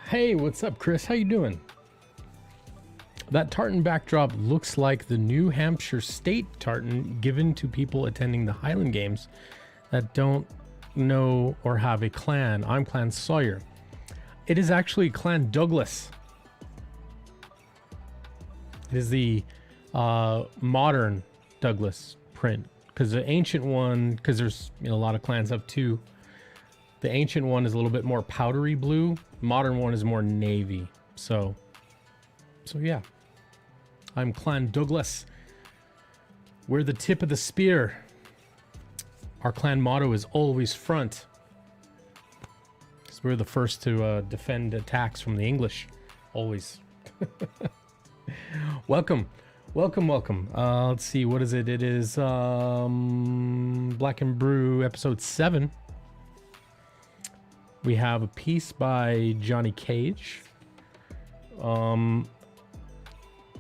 Hey, what's up, Chris? How you doing? That tartan backdrop looks like the New Hampshire state tartan given to people attending the Highland Games that don't know or have a clan. I'm Clan Sawyer. It is actually Clan Douglas. It is the modern Douglas print, because the ancient one, because there's a lot of clans have two. The ancient one is a little bit more powdery blue. Modern one is more navy. So yeah. I'm Clan Douglas. We're the tip of the spear. Our clan motto is always front. Because we're the first to defend attacks from the English. Always. Welcome. Welcome. Let's see, what is it? It is Black and Brew Ep007. We have a piece by Johnny Cage.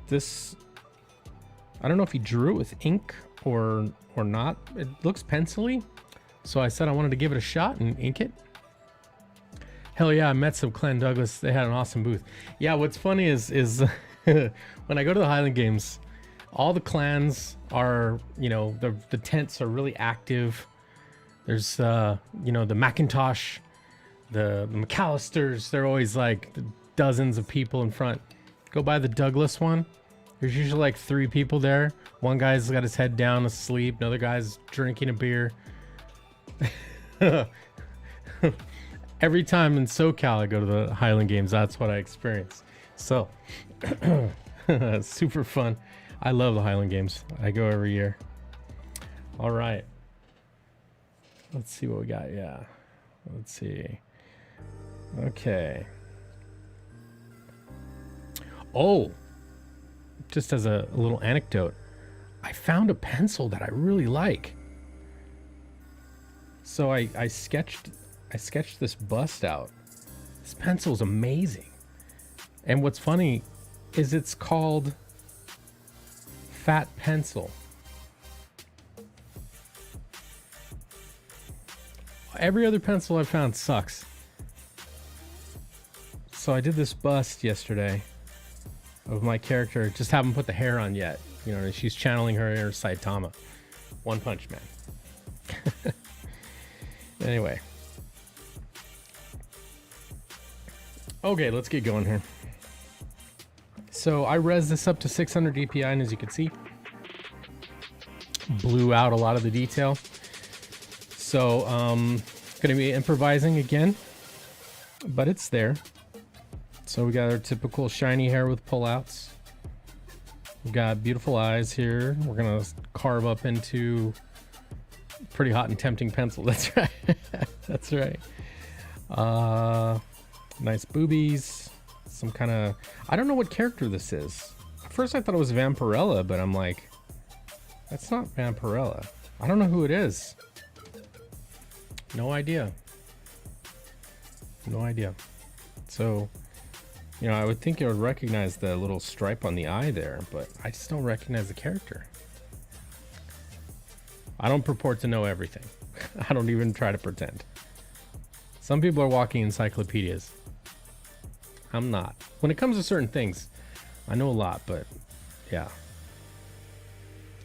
This, I don't know if he drew it with ink or not. It looks pencil-y. So I said I wanted to give it a shot and ink it. Hell yeah, I met some Clan Douglas. They had an awesome booth. Yeah, what's funny is when I go to the Highland Games, all the clans are, the tents are really active. There's, the Macintosh, the McAllisters, they're always like dozens of people in front. Go by the Douglas one. There's usually like 3 people there. One guy's got his head down asleep. Another guy's drinking a beer. Every time in SoCal I go to the Highland Games, that's what I experience. So, super fun. I love the Highland Games. I go every year. All right. Let's see what we got. Yeah. Let's see. Okay. Oh, just as a little anecdote, I found a pencil that I really like. So I sketched this bust out. This pencil's amazing. And what's funny is it's called Fat Pencil. Every other pencil I've found sucks. So I did this bust yesterday of my character. Just haven't put the hair on yet. You know, she's channeling her inner Saitama. One Punch Man. Anyway. Okay, let's get going here. So I res this up to 600 DPI, and as you can see, blew out a lot of the detail. So gonna be improvising again, but it's there. So we got our typical shiny hair with pullouts. We've got beautiful eyes here. We're gonna carve up into pretty hot and tempting pencil. That's right. That's right. Nice boobies. Some kind of, I don't know what character this is. At first I thought it was Vampirella, but I'm like, that's not Vampirella. I don't know who it is. No idea. No idea. So, you know, I would think I would recognize the little stripe on the eye there, but I just don't recognize the character. I don't purport to know everything. I don't even try to pretend. Some people are walking encyclopedias. I'm not. When it comes to certain things, I know a lot, but yeah.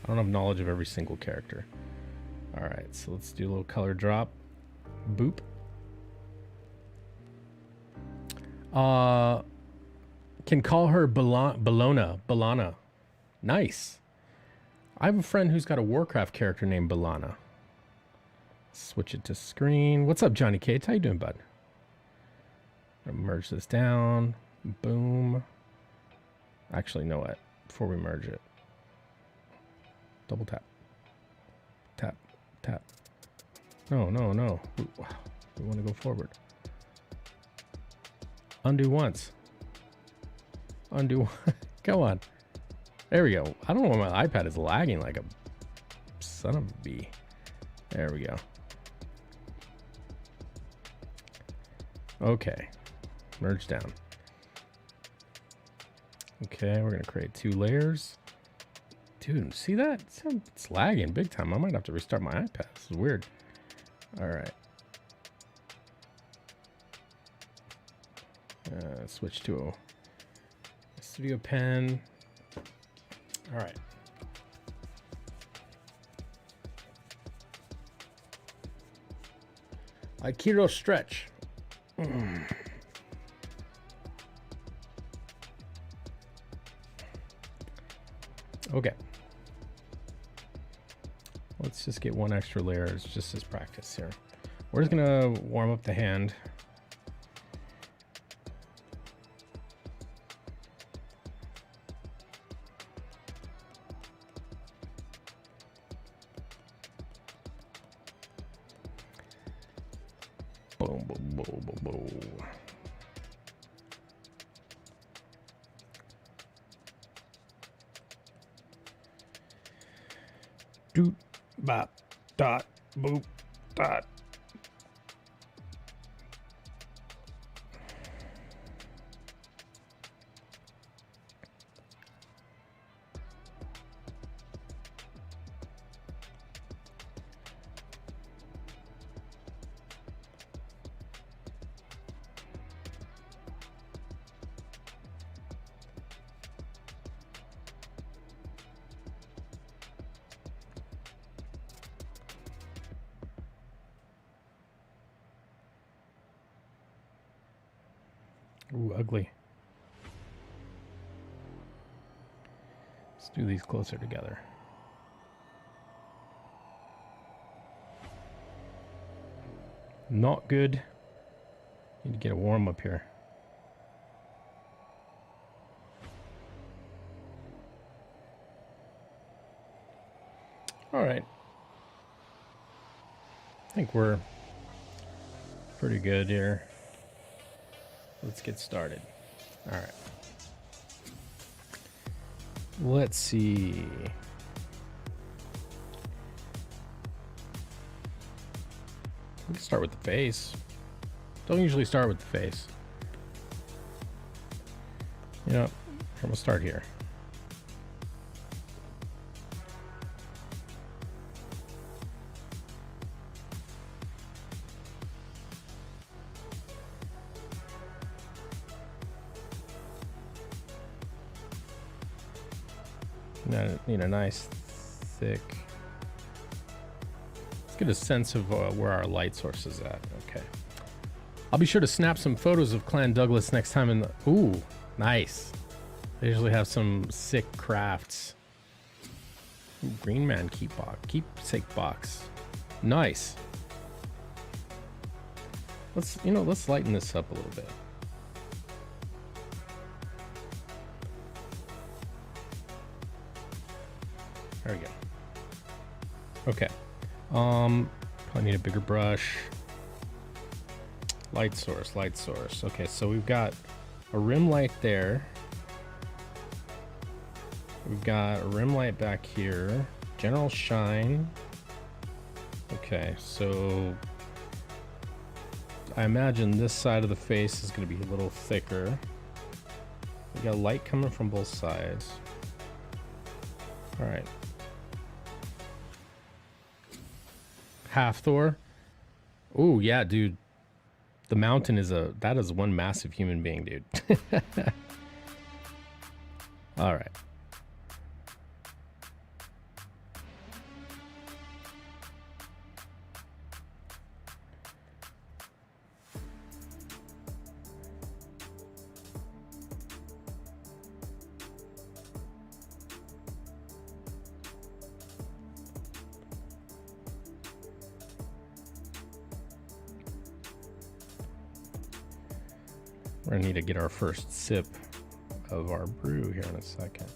I don't have knowledge of every single character. All right, so let's do a little color drop. Boop. Can call her Bellona. Nice. I have a friend who's got a Warcraft character named Bellona. Switch it to screen. What's up, Johnny Cates? How you doing, bud? Merge this down. Boom. Actually, you know what? Before we merge it, double tap. Tap. Tap. No. We want to go forward. Undo once. Undo. Go on. There we go. I don't know why my iPad is lagging like a son of a bee. There we go. Okay. Merge down. Okay, we're going to create 2 layers. Dude, see that? It's lagging big time. I might have to restart my iPad. This is weird. All right. Switch to a studio pen. All right. Aikido stretch. Okay. Let's just get 1 extra layer just as practice here. We're just gonna warm up the hand. Boom, boom, boom, boom, boom. Doot, bop, dot, boop, dot. Ooh, ugly. Let's do these closer together. Not good. Need to get a warm up here. All right. I think we're pretty good here. Let's get started. All right. Let's see. We can start with the face. Don't usually start with the face. You know, I'm gonna start here. Need a nice thick. Let's get a sense of where our light source is at. Okay. I'll be sure to snap some photos of Clan Douglas next time in the... Ooh, nice. They usually have some sick crafts. Ooh, Green Man keepsake box. Nice. Let's lighten this up a little bit. There we go. Okay. Probably need a bigger brush. Light source. Okay, so we've got a rim light there. We've got a rim light back here. General shine. Okay, so I imagine this side of the face is going to be a little thicker. We got light coming from both sides. All right. Half Thor. Oh yeah, dude. The mountain that is one massive human being, dude. All right. We're gonna need to get our first sip of our brew here in a second.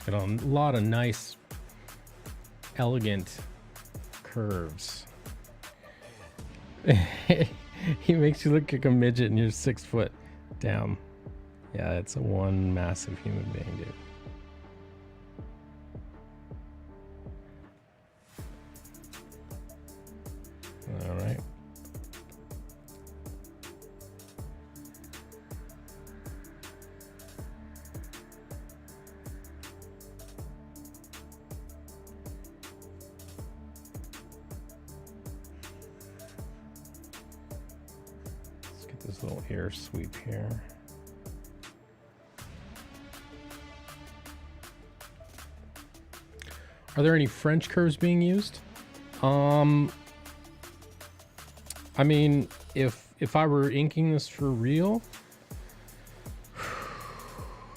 Got a lot of nice, elegant curves. He makes you look like a midget and you're 6 foot. Damn. Yeah, it's one massive human being, dude. All right. This little air sweep here. Are there any French curves being used? I mean, if I were inking this for real,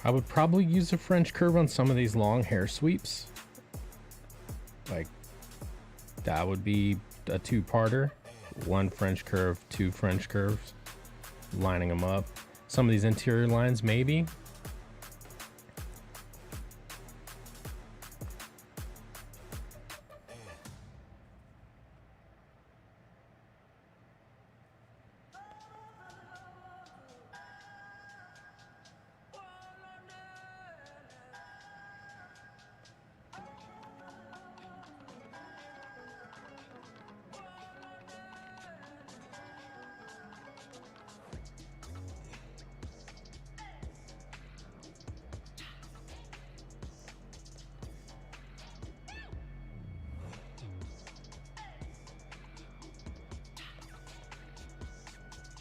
I would probably use a French curve on some of these long hair sweeps. Like, that would be a two-parter. 1 French curve, 2 French curves. Lining them up. Some of these interior lines, maybe.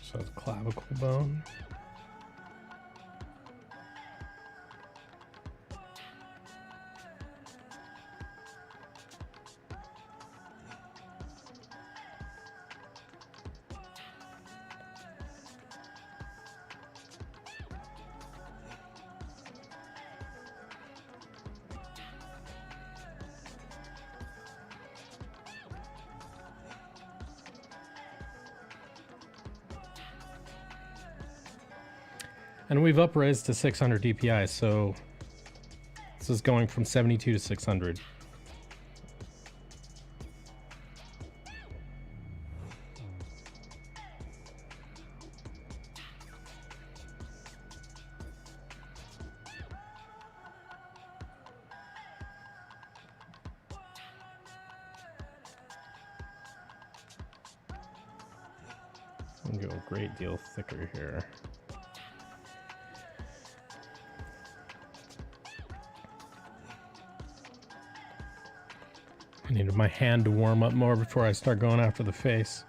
So it's clavicle bone. And we've upraised to 600 DPI, so this is going from 72 to 600. I'm gonna go a great deal thicker here. I needed my hand to warm up more before I start going after the face.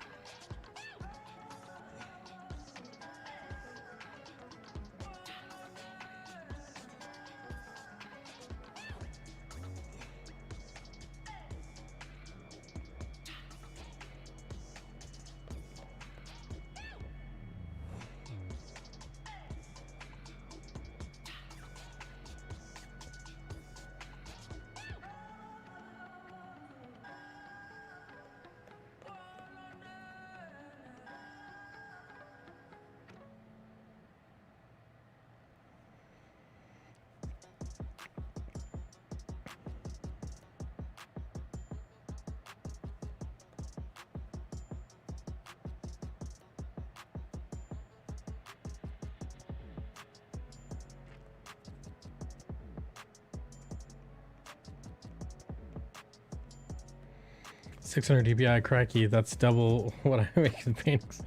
$600 DPI, cracky. That's double what I make in paintings.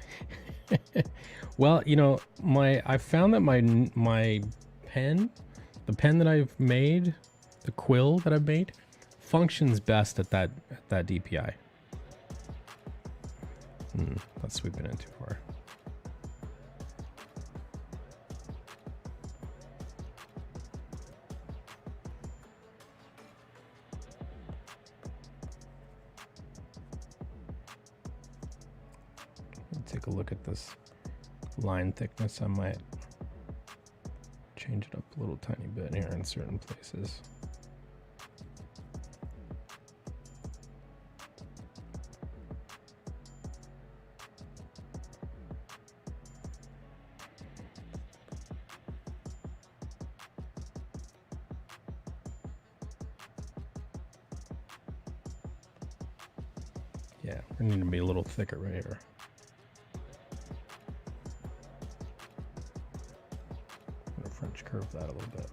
Well, you know, I found that my pen, the pen that I've made, the quill that I've made, functions best at that DPI. That's sweeping in too far. Take a look at this line thickness. I might change it up a little tiny bit here in certain places. Yeah, we need to be a little thicker right here. French curve that a little bit.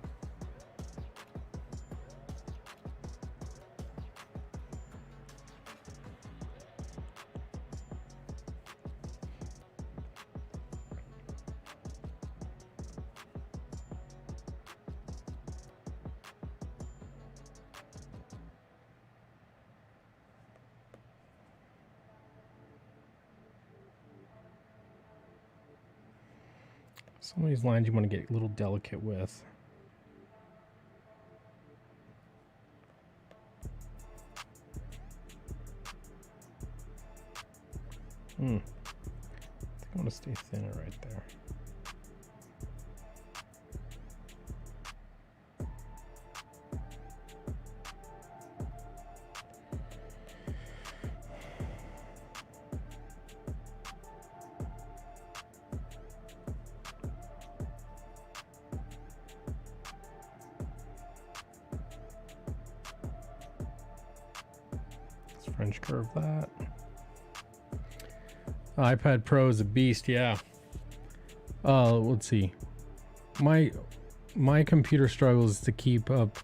Some of these lines you want to get a little delicate with. I think I want to stay thinner right there. Let's French curve that. iPad Pro is a beast, yeah. Let's see. My computer struggles to keep up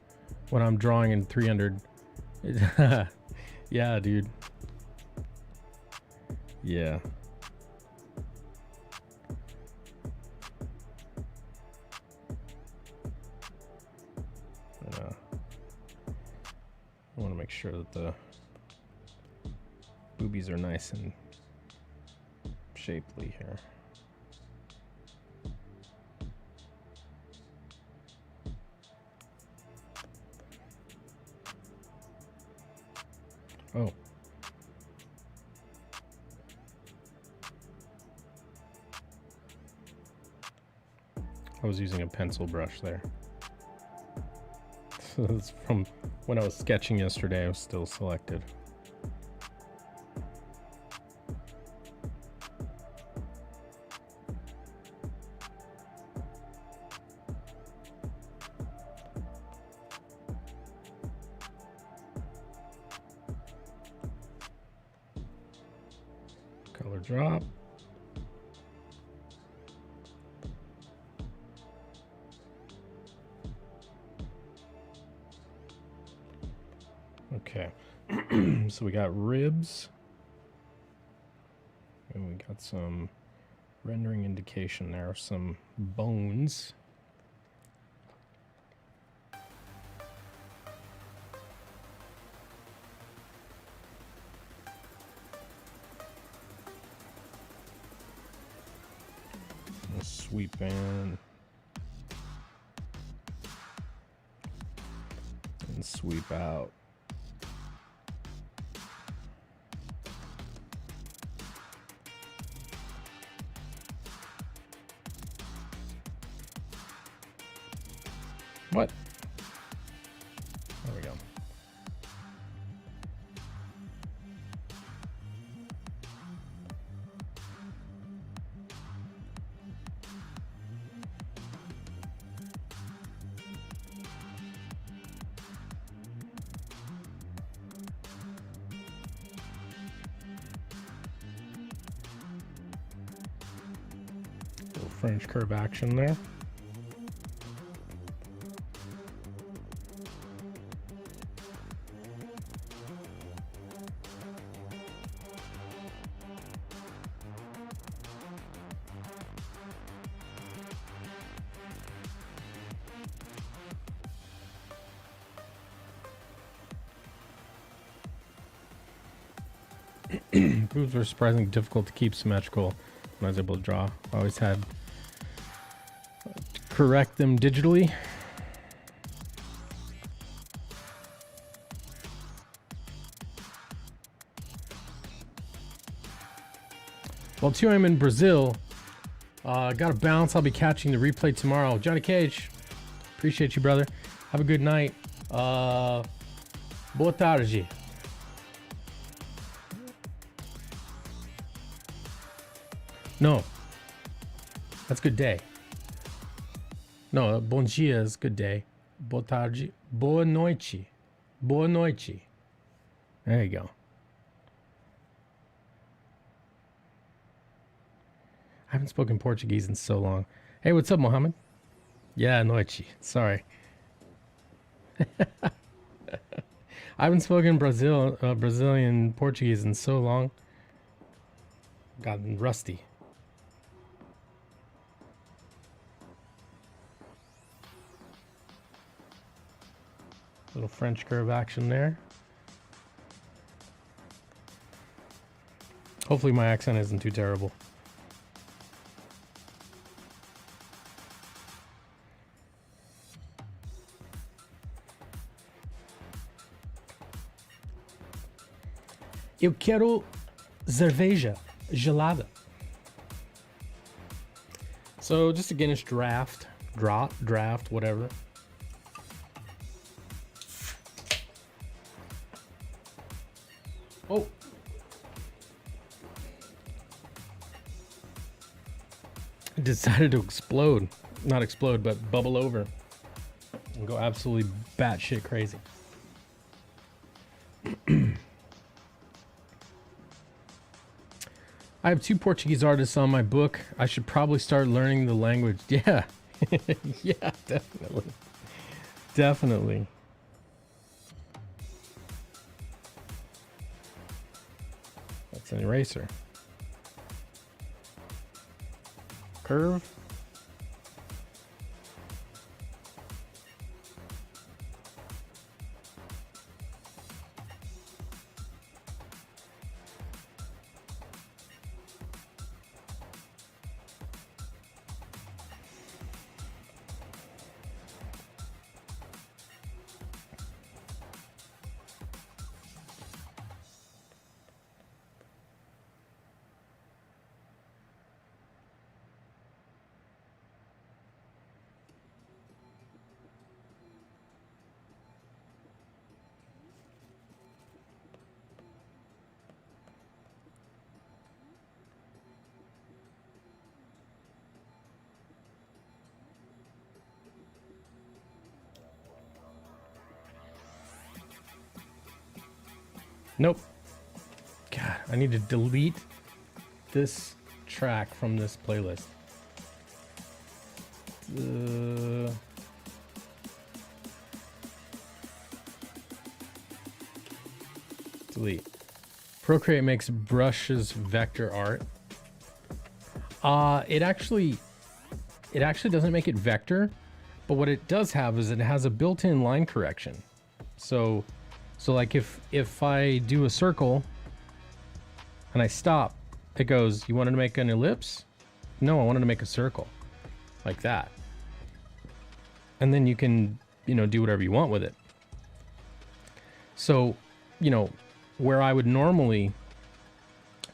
when I'm drawing in 300. Yeah, dude. Yeah. I want to make sure that the boobies are nice and shapely here. Oh. I was using a pencil brush there. So it's from when I was sketching yesterday, I was still selected. Color drop. Okay, so we got ribs, and we got some Rendering indication. There are some bones. Sweep in. And sweep out. What? There we go. Little French curve action there. Moves were surprisingly difficult to keep symmetrical when I was able to draw. I always had to correct them digitally. Well, too, I'm in Brazil. Got to bounce. I'll be catching the replay tomorrow. Johnny Cage, appreciate you, brother. Have a good night. Boa tarde. No, that's good day. No, bom dia is good day. Boa tarde. Boa noite. Boa noite. There you go. I haven't spoken Portuguese in so long. Hey, what's up, Mohammed? Yeah, noite. Sorry. I haven't spoken Brazilian Portuguese in so long. Gotten rusty. Little French curve action there. Hopefully my accent isn't too terrible. Eu quero cerveja gelada. So just a Guinness draft, whatever. Oh. It decided to explode. Not explode, but bubble over. And go absolutely batshit crazy. I have 2 Portuguese artists on my book. I should probably start learning the language. Yeah. Yeah, definitely. Definitely. That's an eraser. Curve. Nope. God, I need to delete this track from this playlist. Delete. Procreate makes brushes vector art. It actually doesn't make it vector, but what it does have is it has a built-in line correction. So like if I do a circle and I stop, it goes, you wanted to make an ellipse? No, I wanted to make a circle. Like that. And then you can, do whatever you want with it. So, where I would normally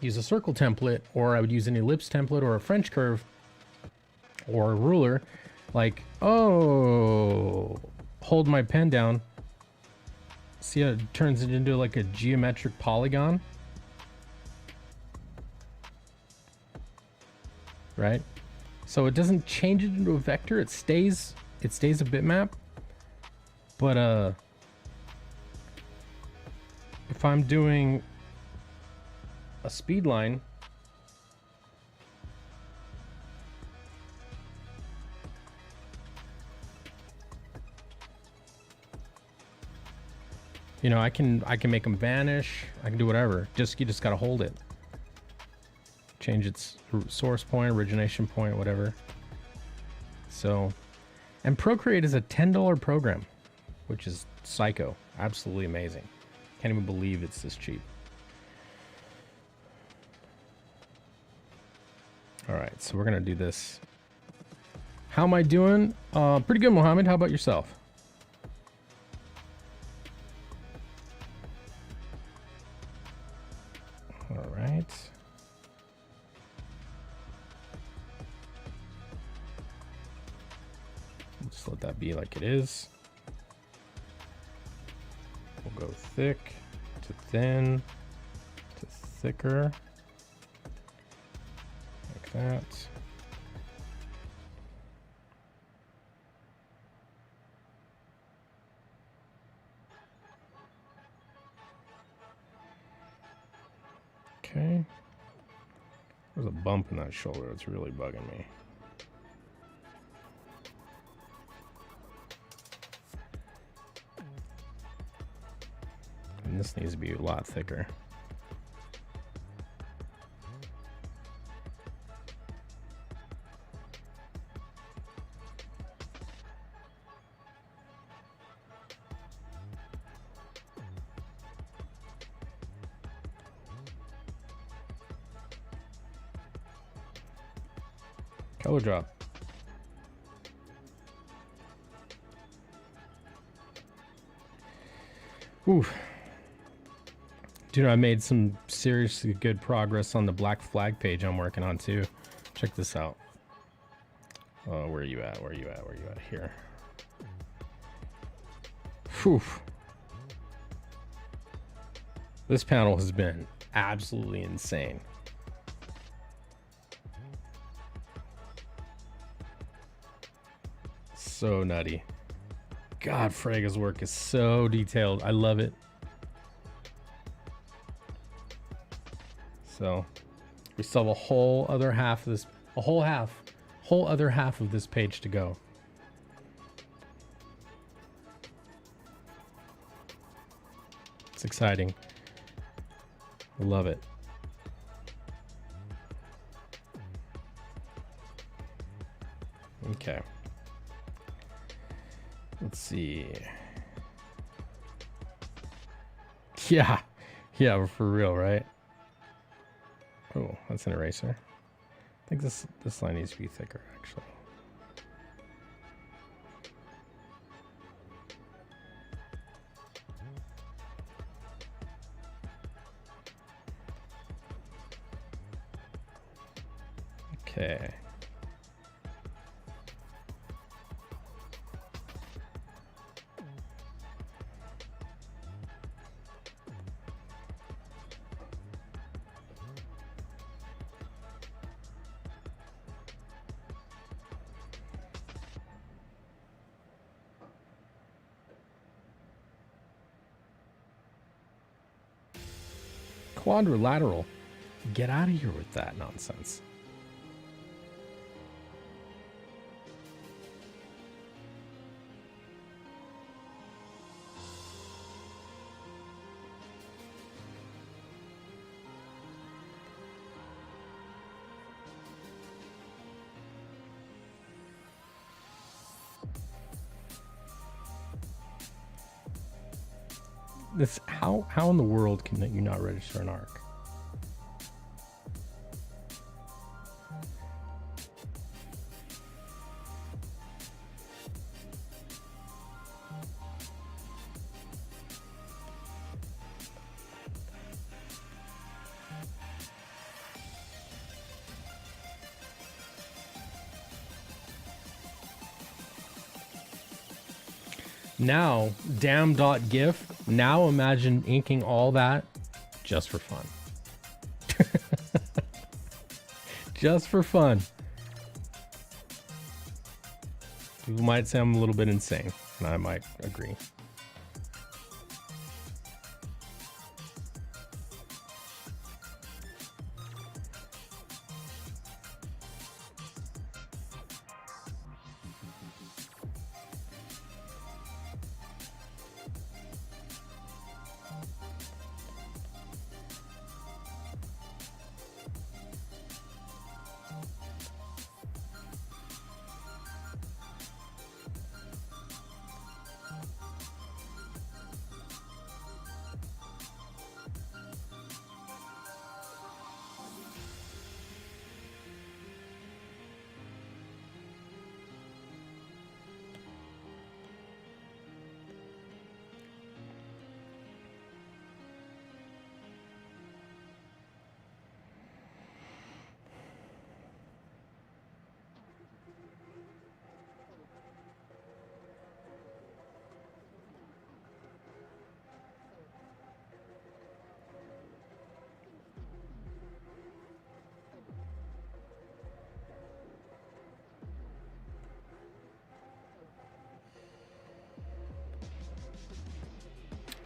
use a circle template, or I would use an ellipse template or a French curve or a ruler, like, hold my pen down. See how it turns it into like a geometric polygon? Right? So it doesn't change it into a vector, it stays a bitmap. But if I'm doing a speed line, I can make them vanish. I can do whatever. You just gotta hold it. Change its source point, origination point, whatever. So, and Procreate is a $10 program, which is psycho. Absolutely amazing. Can't even believe it's this cheap. All right, so we're gonna do this. How am I doing? Pretty good, Mohammed. How about yourself? All right. Just let that be like it is. We'll go thick to thin to thicker. Like that. Okay. There's a bump in that shoulder. It's really bugging me. And this needs to be a lot thicker. Color drop. Ooh. Dude, I made some seriously good progress on the black flag page I'm working on too. Check this out. Where are you at? Where are you at? Where are you at? Here. Whew. This panel has been absolutely insane. So nutty. God, Frega's work is so detailed. I love it. So we still have a whole other half of this, whole other half of this page to go. It's exciting. I love it. Okay. Let's see. Yeah, for real, right? Oh, that's an eraser. I think this line needs to be thicker, actually. Okay. Quadrilateral. Get out of here with that nonsense. This how in the world can you not register an ARC? Now, damn.gif. Now imagine inking all that just for fun. Just for fun. People might say I'm a little bit insane, and I might agree.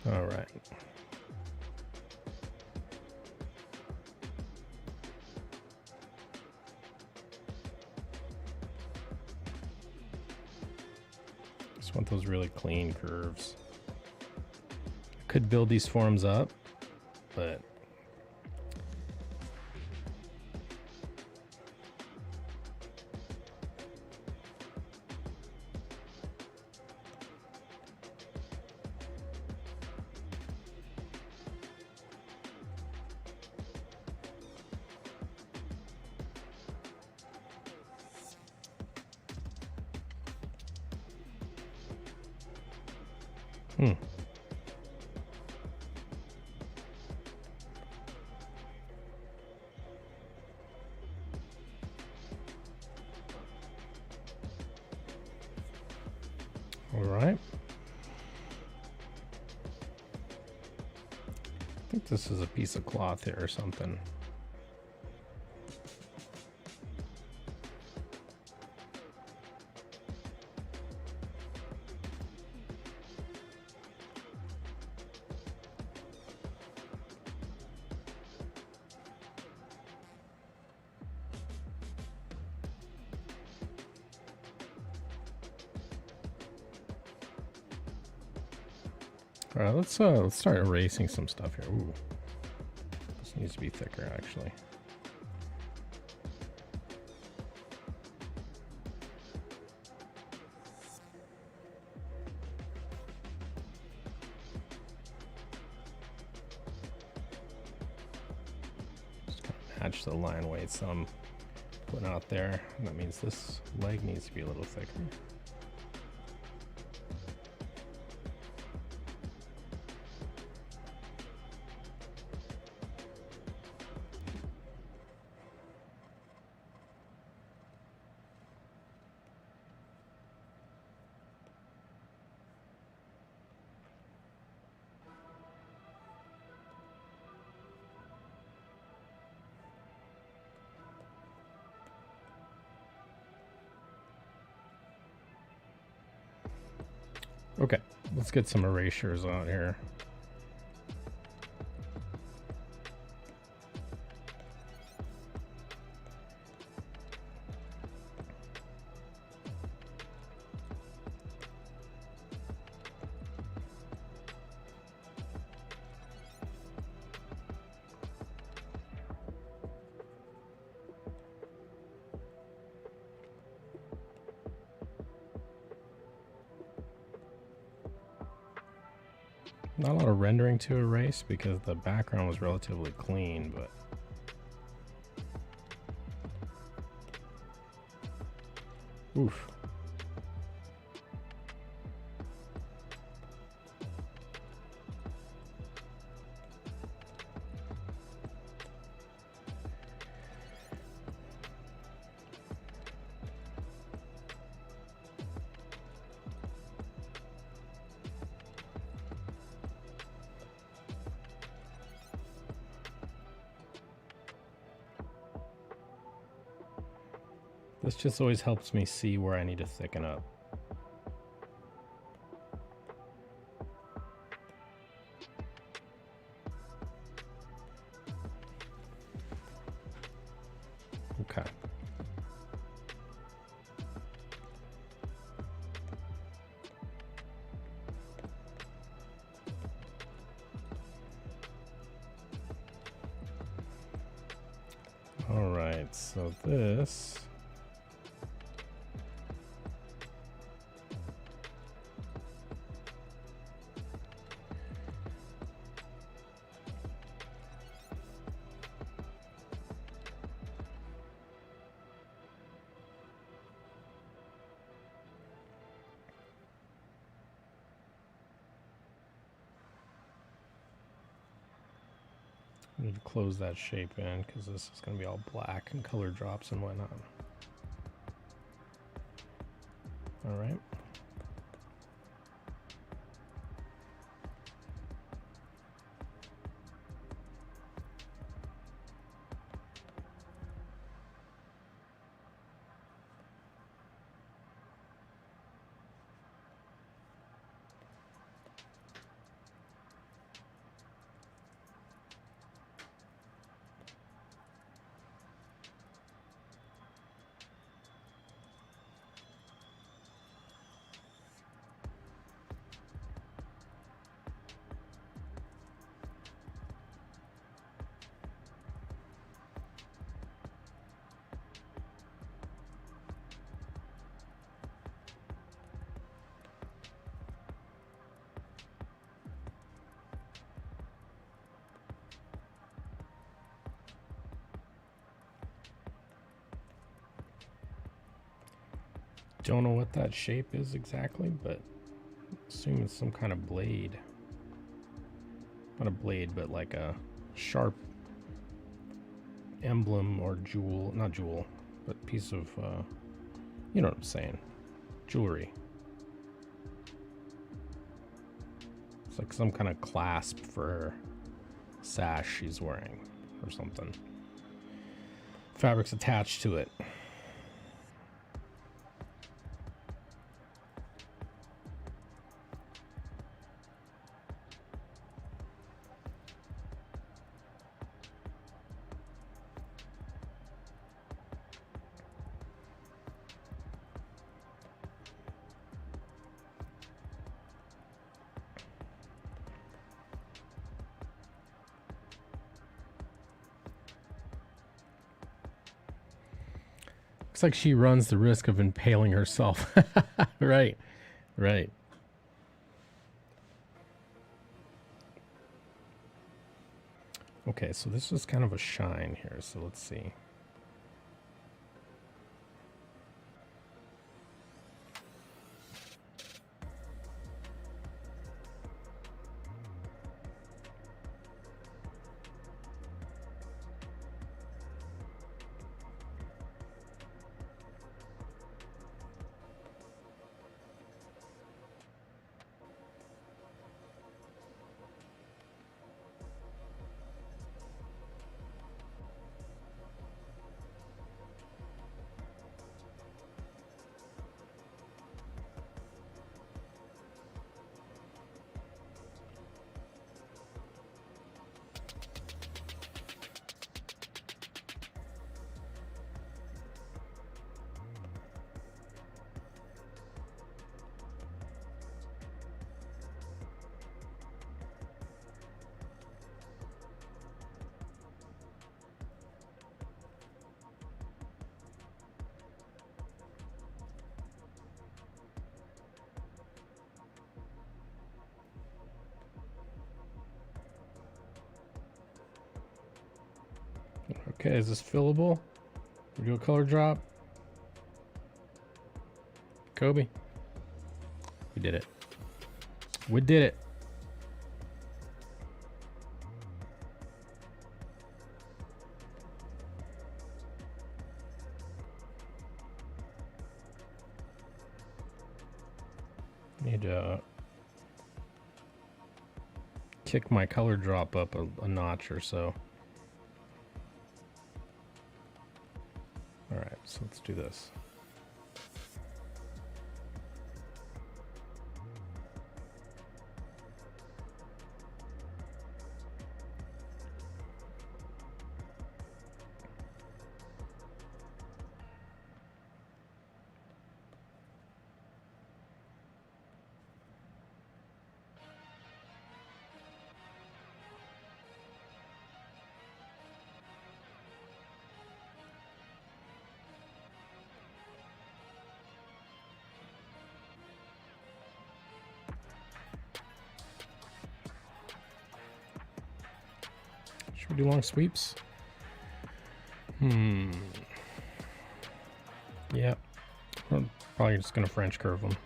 All right. Just want those really clean curves. Could build these forms up, but all right. I think this is a piece of cloth here or something. All right, let's start erasing some stuff here. Ooh, this needs to be thicker, actually. Just kind of match the line weights I'm putting out there. And that means this leg needs to be a little thicker. Okay, let's get some erasures out here. Not a lot of rendering to erase because the background was relatively clean, but oof. This just always helps me see where I need to thicken up. Okay. All right, so this I need to close that shape in because this is going to be all black and color drops and whatnot. All right. Don't know what that shape is exactly, but assume it's some kind of blade. Not a blade, but like a sharp emblem or jewel, not jewel, but piece of, you know what I'm saying, jewelry. It's like some kind of clasp for her sash she's wearing or something. Fabric's attached to it. Looks like she runs the risk of impaling herself. Right, right. Okay, so this is kind of a shine here, so let's see. Okay, is this fillable? We do a color drop. Kobe. We did it. We did it. Need to kick my color drop up a notch or so. All right, so let's do this. Should we do long sweeps? Yeah. I'm probably just gonna French curve them.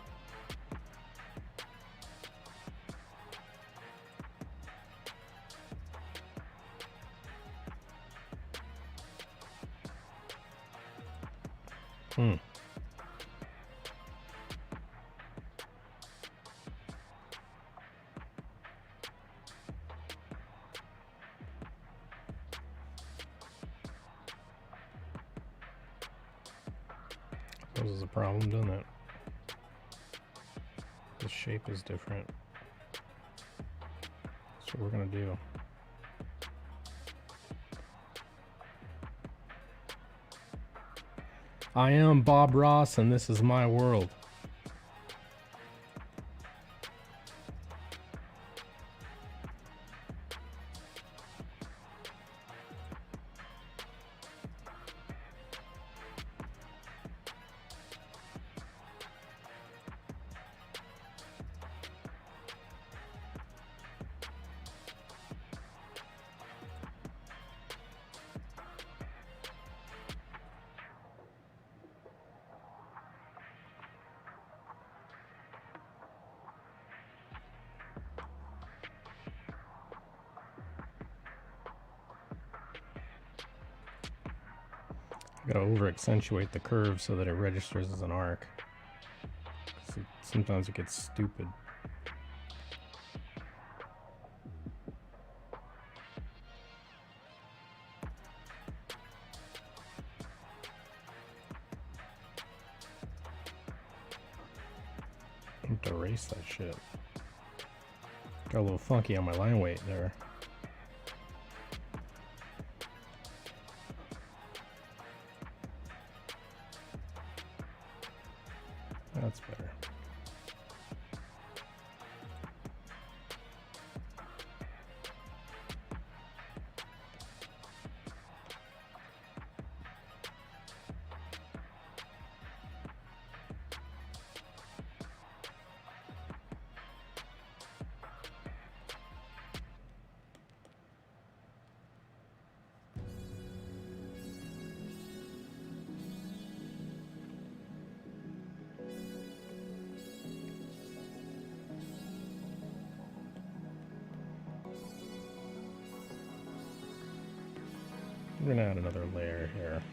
This is a problem, doesn't it? The shape is different. That's what we're gonna do. I am Bob Ross, and this is my world. I gotta over accentuate the curve so that it registers as an arc. Sometimes it gets stupid. I have to erase that shit. Got a little funky on my line weight there. That's better. We're gonna add another layer here.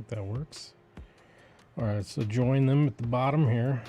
think that works. All right, so join them at the bottom here.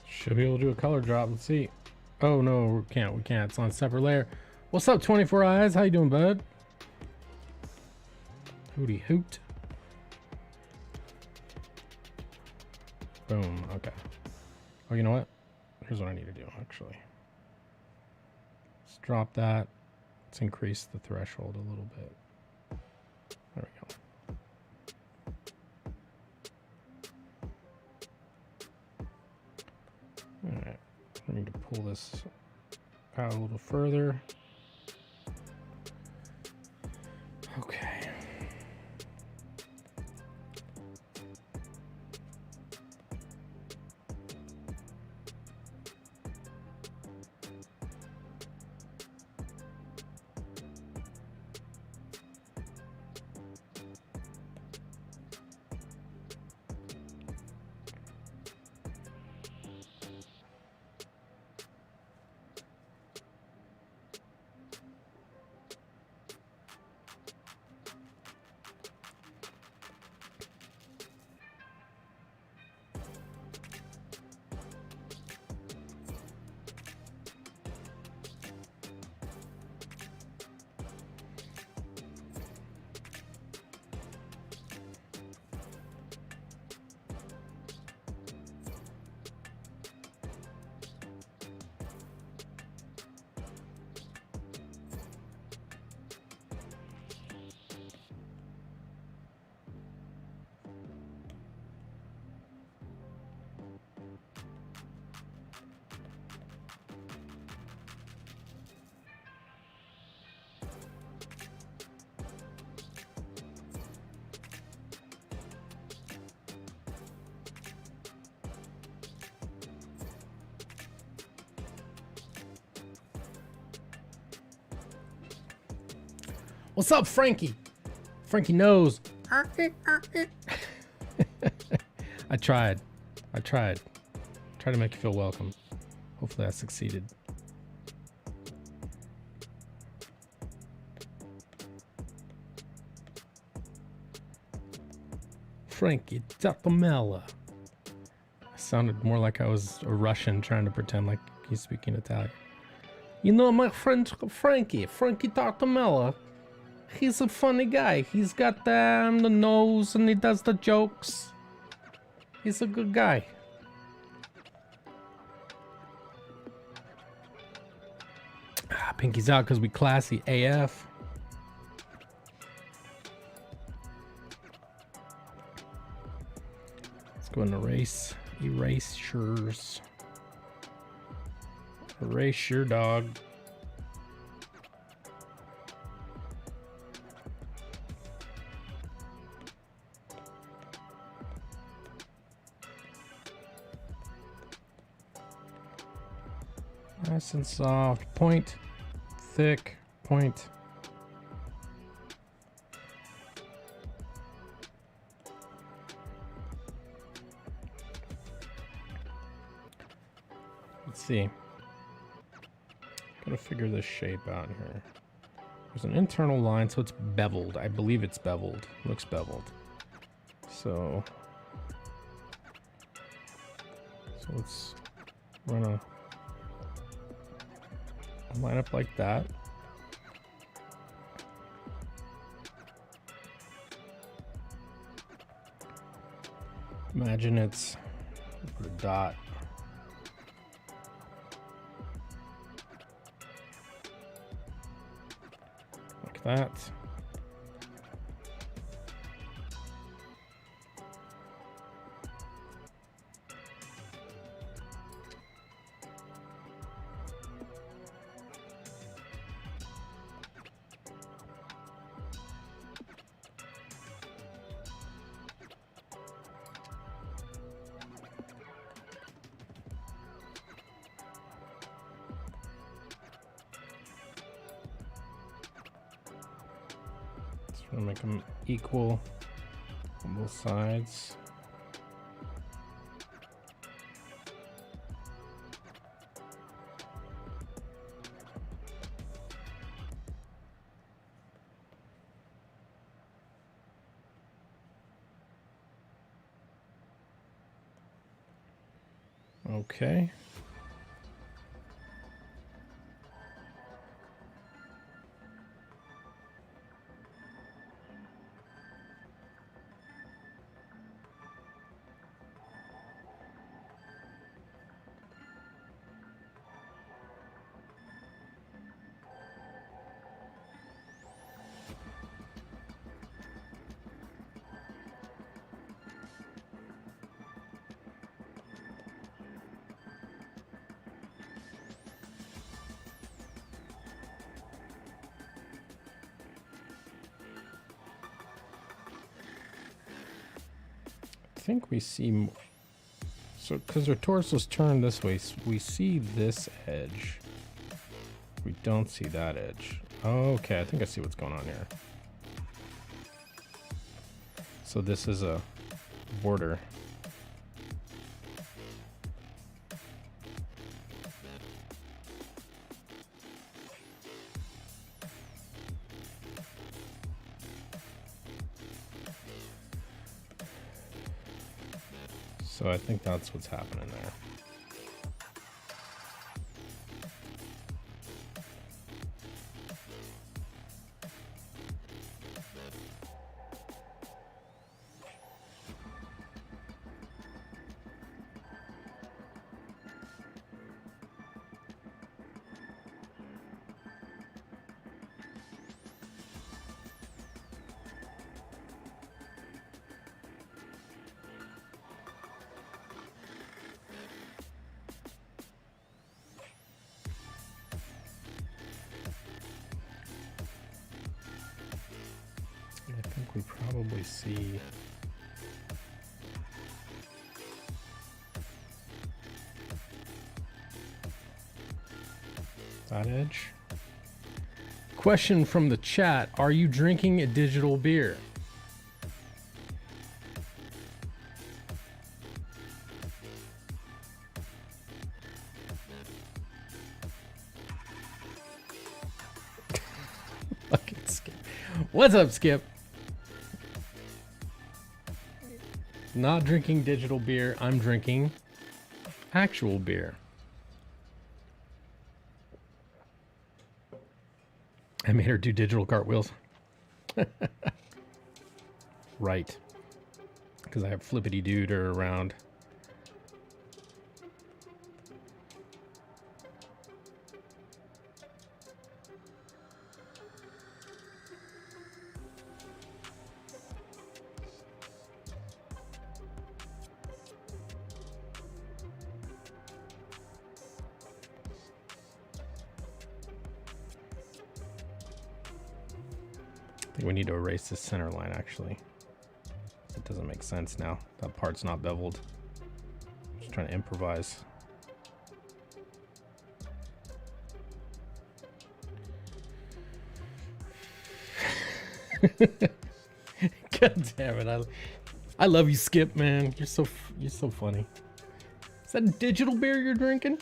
Should be able to do a color drop. Let's see. Oh no, we can't. We can't. It's on a separate layer. What's up, 24 Eyes? How you doing, bud? Hootie hoot. Boom. Okay. Oh, you know what? Here's what I need to do, actually. Let's drop that. Let's increase the threshold a little bit. There we go. Alright, I need to pull this out a little further. Okay. What's up, Frankie? Frankie knows. I tried. Tried to make you feel welcome. Hopefully I succeeded. Frankie Tatamella. I sounded more like I was a Russian trying to pretend like he's speaking Italian. You know my friend Frankie Tatamella. He's a funny guy. He's got the nose and he does the jokes. He's a good guy. Pinky's out because we classy AF. Let's go and erase. Erasures. Erase your dog. Nice and soft. Point. Thick. Point. Let's see. Gotta figure this shape out here. There's an internal line, so it's beveled. I believe it's beveled. Looks beveled. So let's We're gonna line up like that. Imagine it's put a dot. Like that. We'll make them equal on both sides. Okay. I think we see, so because our torso's turned this way, we see this edge. We don't see that edge. Okay, I think I see what's going on here. So this is a border. So I think that's what's happening there. I think we probably see that edge. Question from the chat: are you drinking a digital beer? Fucking Skip. What's up, Skip? Not drinking digital beer. I'm drinking actual beer. I made her do digital cartwheels. Right. Because I have Flippity Dude around. I think we need to erase this center line, actually. It doesn't make sense now. That part's not beveled. Just trying to improvise. God damn it. I love you, Skip, man. You're so funny. Is that a digital beer you're drinking?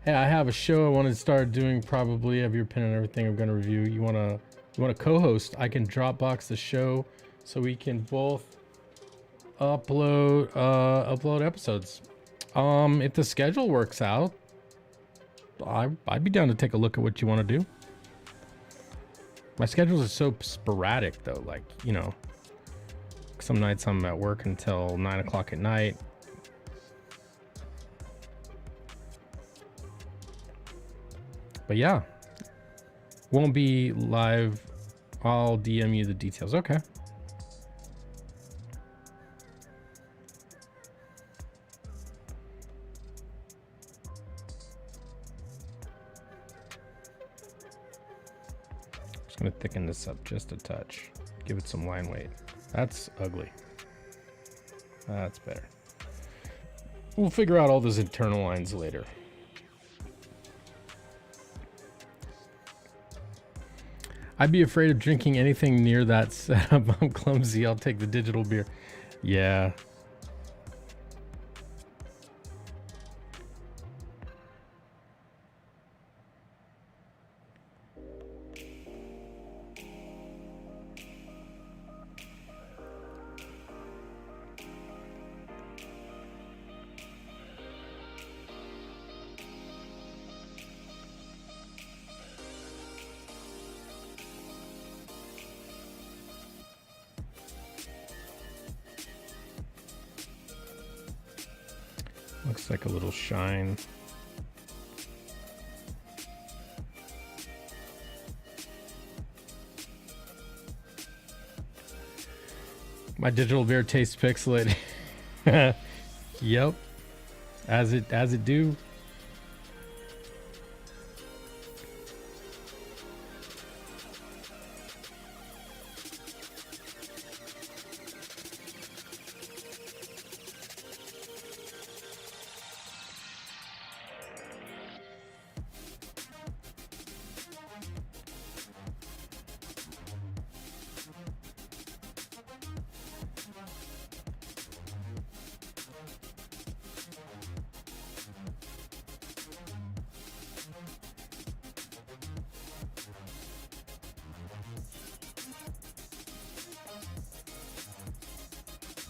Hey, I have a show I want to start doing, probably. Have your pin and everything I'm going to review. You want to co-host? I can Dropbox the show so we can both upload episodes. If the schedule works out, I'd be down to take a look at what you want to do. My schedules are so sporadic though, like, you know, some nights I'm at work until 9 o'clock at night. But yeah, won't be live. I'll DM you the details. Okay. Just gonna thicken this up just a touch. Give it some line weight. That's ugly. That's better. We'll figure out all those internal lines later. I'd be afraid of drinking anything near that setup. I'm clumsy. I'll take the digital beer. Yeah. Looks like a little shine. My digital beer tastes pixelated. Yep. As it do.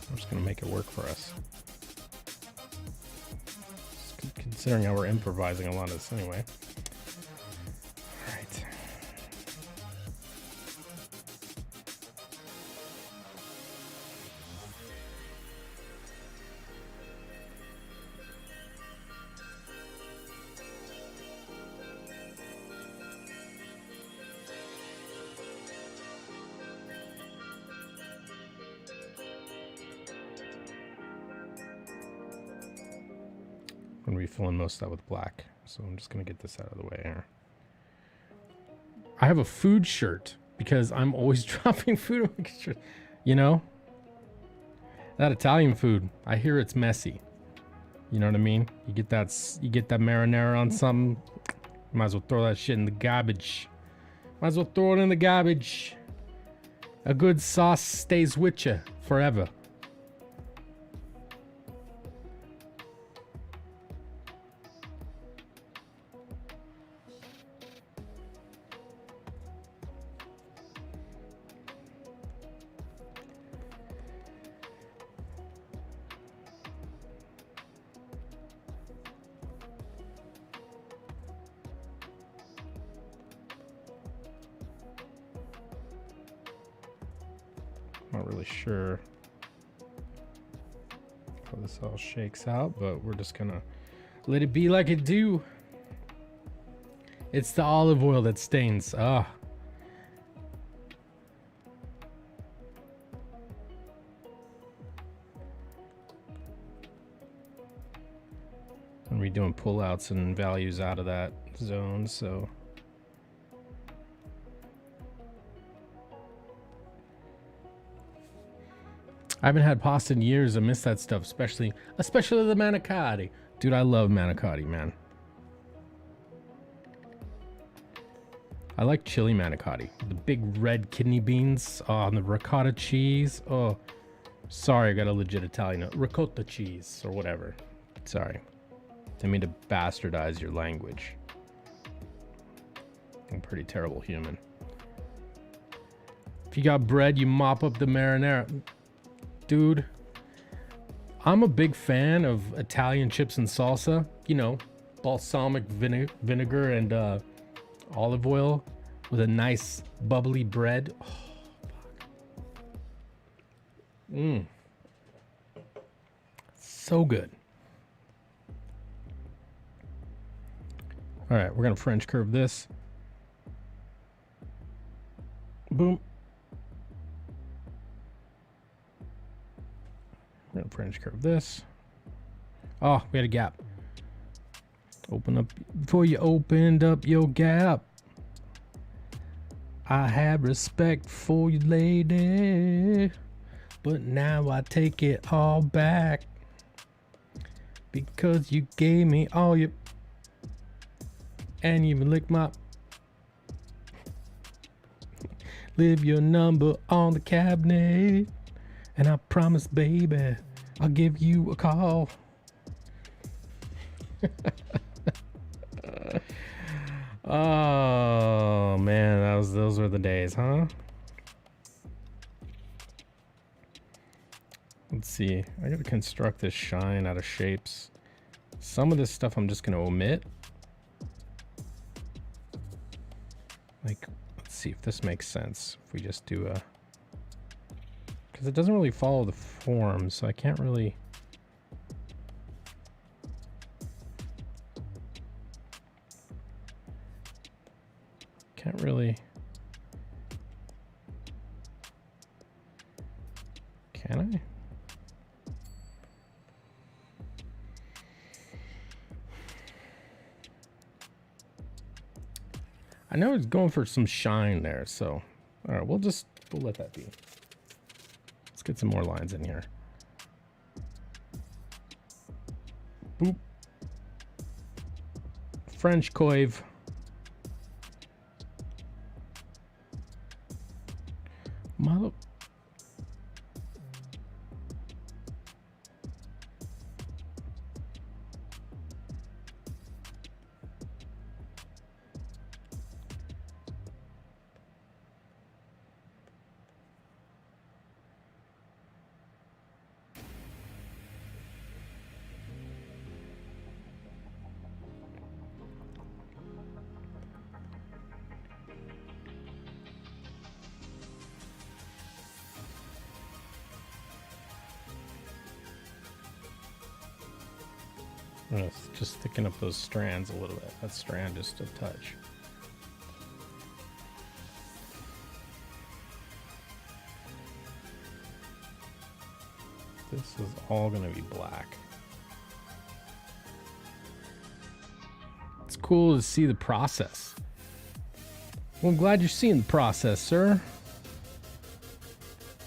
I'm just gonna make it work for us. Considering how we're improvising a lot of this anyway. All right. I'm gonna be filling most of that with black, so I'm just gonna get this out of the way here. I have a food shirt because I'm always dropping food. You know, that Italian food. I hear it's messy. You know what I mean? You get that marinara on something. Might as well throw that shit in the garbage. Might as well throw it in the garbage. A good sauce stays with you forever. Not really sure how this all shakes out, but we're just gonna let it be like it do. It's the olive oil that stains. Ah. I'm redoing pullouts and values out of that zone, so. I haven't had pasta in years. I miss that stuff, especially the manicotti. Dude, I love manicotti, man. I like chili manicotti. The big red kidney beans and the ricotta cheese. Oh, sorry, I got a legit Italian. Ricotta cheese or whatever. Sorry. Didn't mean to bastardize your language. I'm a pretty terrible human. If you got bread, you mop up the marinara. Dude, I'm a big fan of Italian chips and salsa. You know, balsamic vinegar and olive oil with a nice bubbly bread. Oh, fuck. So good. All right, we're gonna French curve this. Boom. We're gonna French curve this. Oh, we had a gap. Open up before you opened up your gap. I have respect for you, lady, but now I take it all back because you gave me all your, and you even licked my. Leave your number on the cabinet, and I promise, baby, I'll give you a call. Oh man, those were the days, huh? Let's see. I gotta construct this shine out of shapes. Some of this stuff I'm just gonna omit. Like, let's see if this makes sense. If we just do a, because it doesn't really follow the form, so I can't really. Can't really. Can I? I know it's going for some shine there, so all right, we'll let that be. Let's get some more lines in here. Boop. French coive. Mother. Just thicking up those strands a little bit. That strand just a touch. This is all gonna be black. It's cool to see the process. Well, I'm glad you're seeing the process, sir.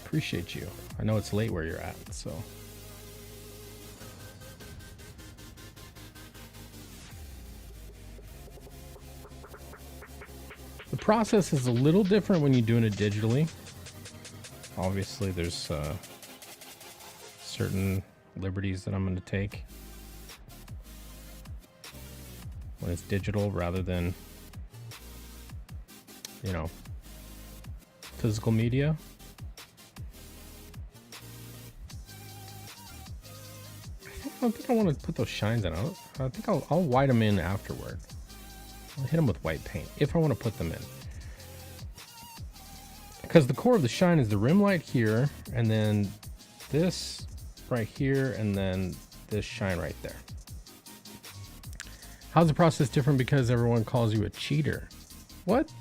Appreciate you. I know it's late where you're at, so. The process is a little different when you're doing it digitally. Obviously, there's certain liberties that I'm going to take when it's digital rather than, you know, physical media. I don't think I want to put those shines in. I think I'll white them in afterward. I'll hit them with white paint if I want to put them in. Because the core of the shine is the rim light here, and then this right here, and then this shine right there. How's the process different because everyone calls you a cheater? What?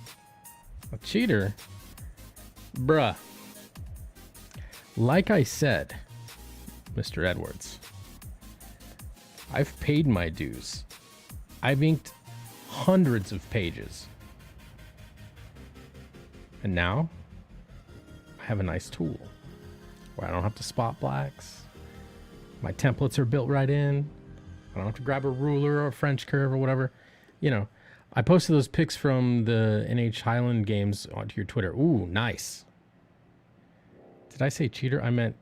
A cheater? Bruh. Like I said, Mr. Edwards, I've paid my dues. I've inked hundreds of pages. And now I have a nice tool where I don't have to spot blacks. My templates are built right in. I don't have to grab a ruler or a French curve or whatever. You know, I posted those pics from the NH Highland games onto your Twitter. Ooh, nice. Did I say cheater? I meant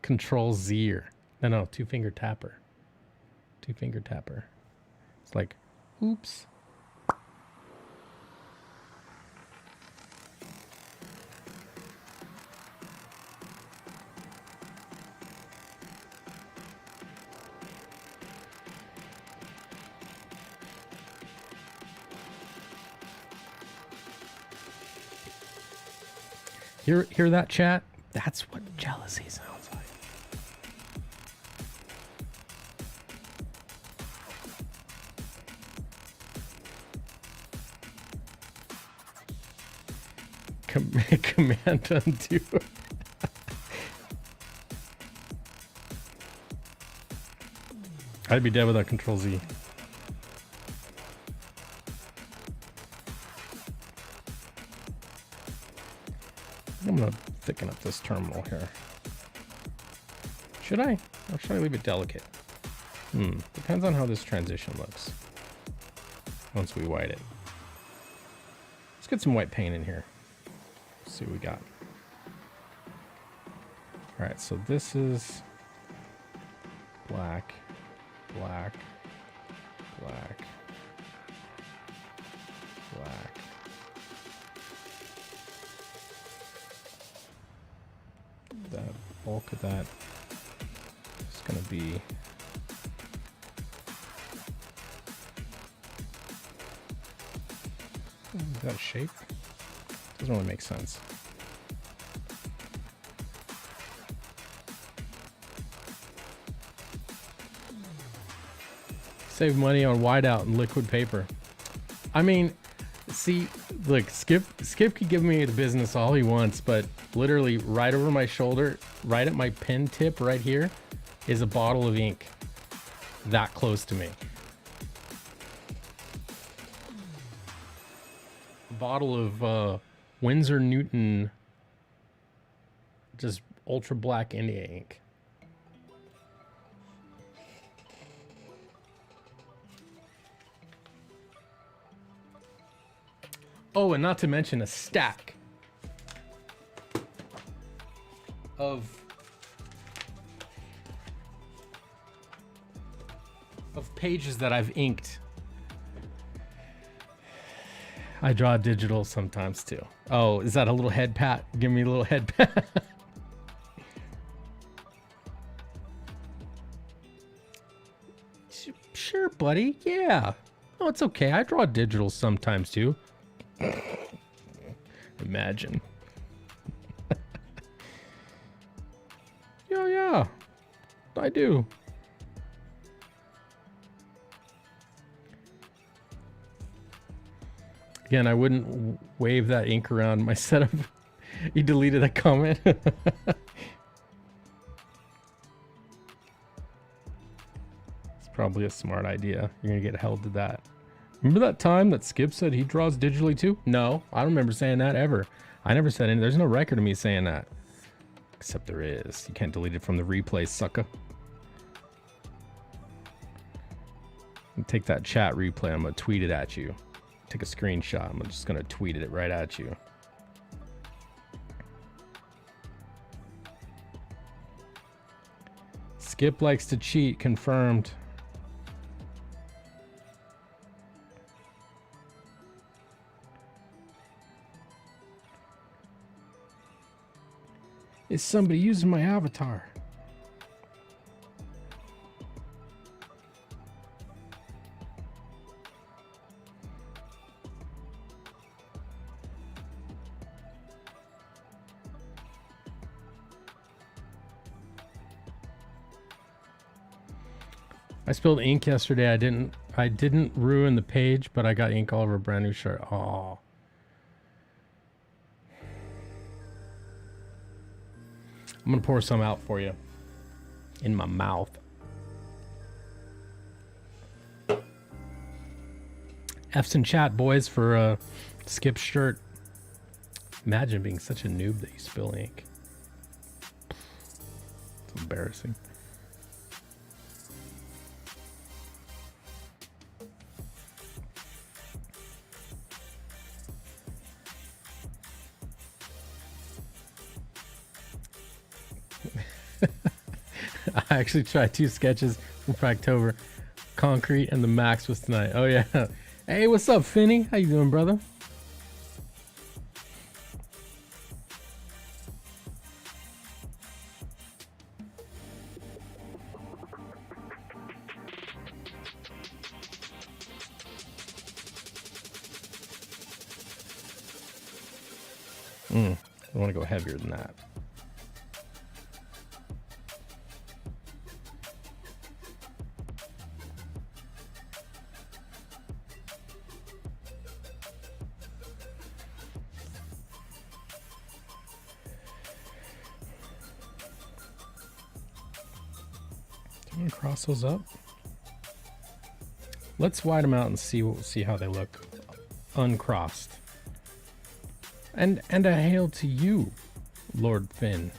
Control Z-er. No, two-finger tapper. Two-finger tapper. It's like, oops. Hear that, chat? That's what jealousy sounds like. Command undo. I'd be dead without Control Z. I'm gonna thicken up this terminal here. Should I? Or should I leave it delicate? Depends on how this transition looks. Once we white it. Let's get some white paint in here. Let's see what we got. Alright, so this is black, black, black, black. The bulk of that is going to be that shape. Doesn't really make sense. Save money on whiteout and liquid paper. I mean, see, look, Skip could give me the business all he wants, but literally right over my shoulder, right at my pen tip right here, is a bottle of ink. That close to me. A bottle of Winsor Newton, just ultra black India ink. Oh, and not to mention a stack of pages that I've inked. I draw digital sometimes too. Oh, is that a little head pat? Give me a little head pat. Sure, buddy. Yeah. Oh, it's okay. I draw digital sometimes too. Imagine. Yeah, I do. Again, I wouldn't wave that ink around my setup. You deleted that comment. It's probably a smart idea. You're gonna get held to that. Remember that time that Skip said he draws digitally too? No, I don't remember saying that ever. I never said any. There's no record of me saying that. Except there is. You can't delete it from the replay, sucker. Take that chat replay. I'm gonna tweet it at you. Take a screenshot. I'm just gonna tweet it right at you. Skip likes to cheat. Confirmed. Is somebody using my avatar? I spilled ink yesterday. I didn't ruin the page, but I got ink all over a brand new shirt. Oh. I'm gonna pour some out for you in my mouth. F's in chat, boys, for Skip's shirt. Imagine being such a noob that you spill ink. It's embarrassing. I actually tried 2 sketches from Fractober. Concrete and the max was tonight. Oh yeah. Hey, what's up, Finny? How you doing, brother? I want to go heavier than that. Do you want to cross those up? Let's wide them out and see how they look uncrossed. And a hail to you, Lord Finn.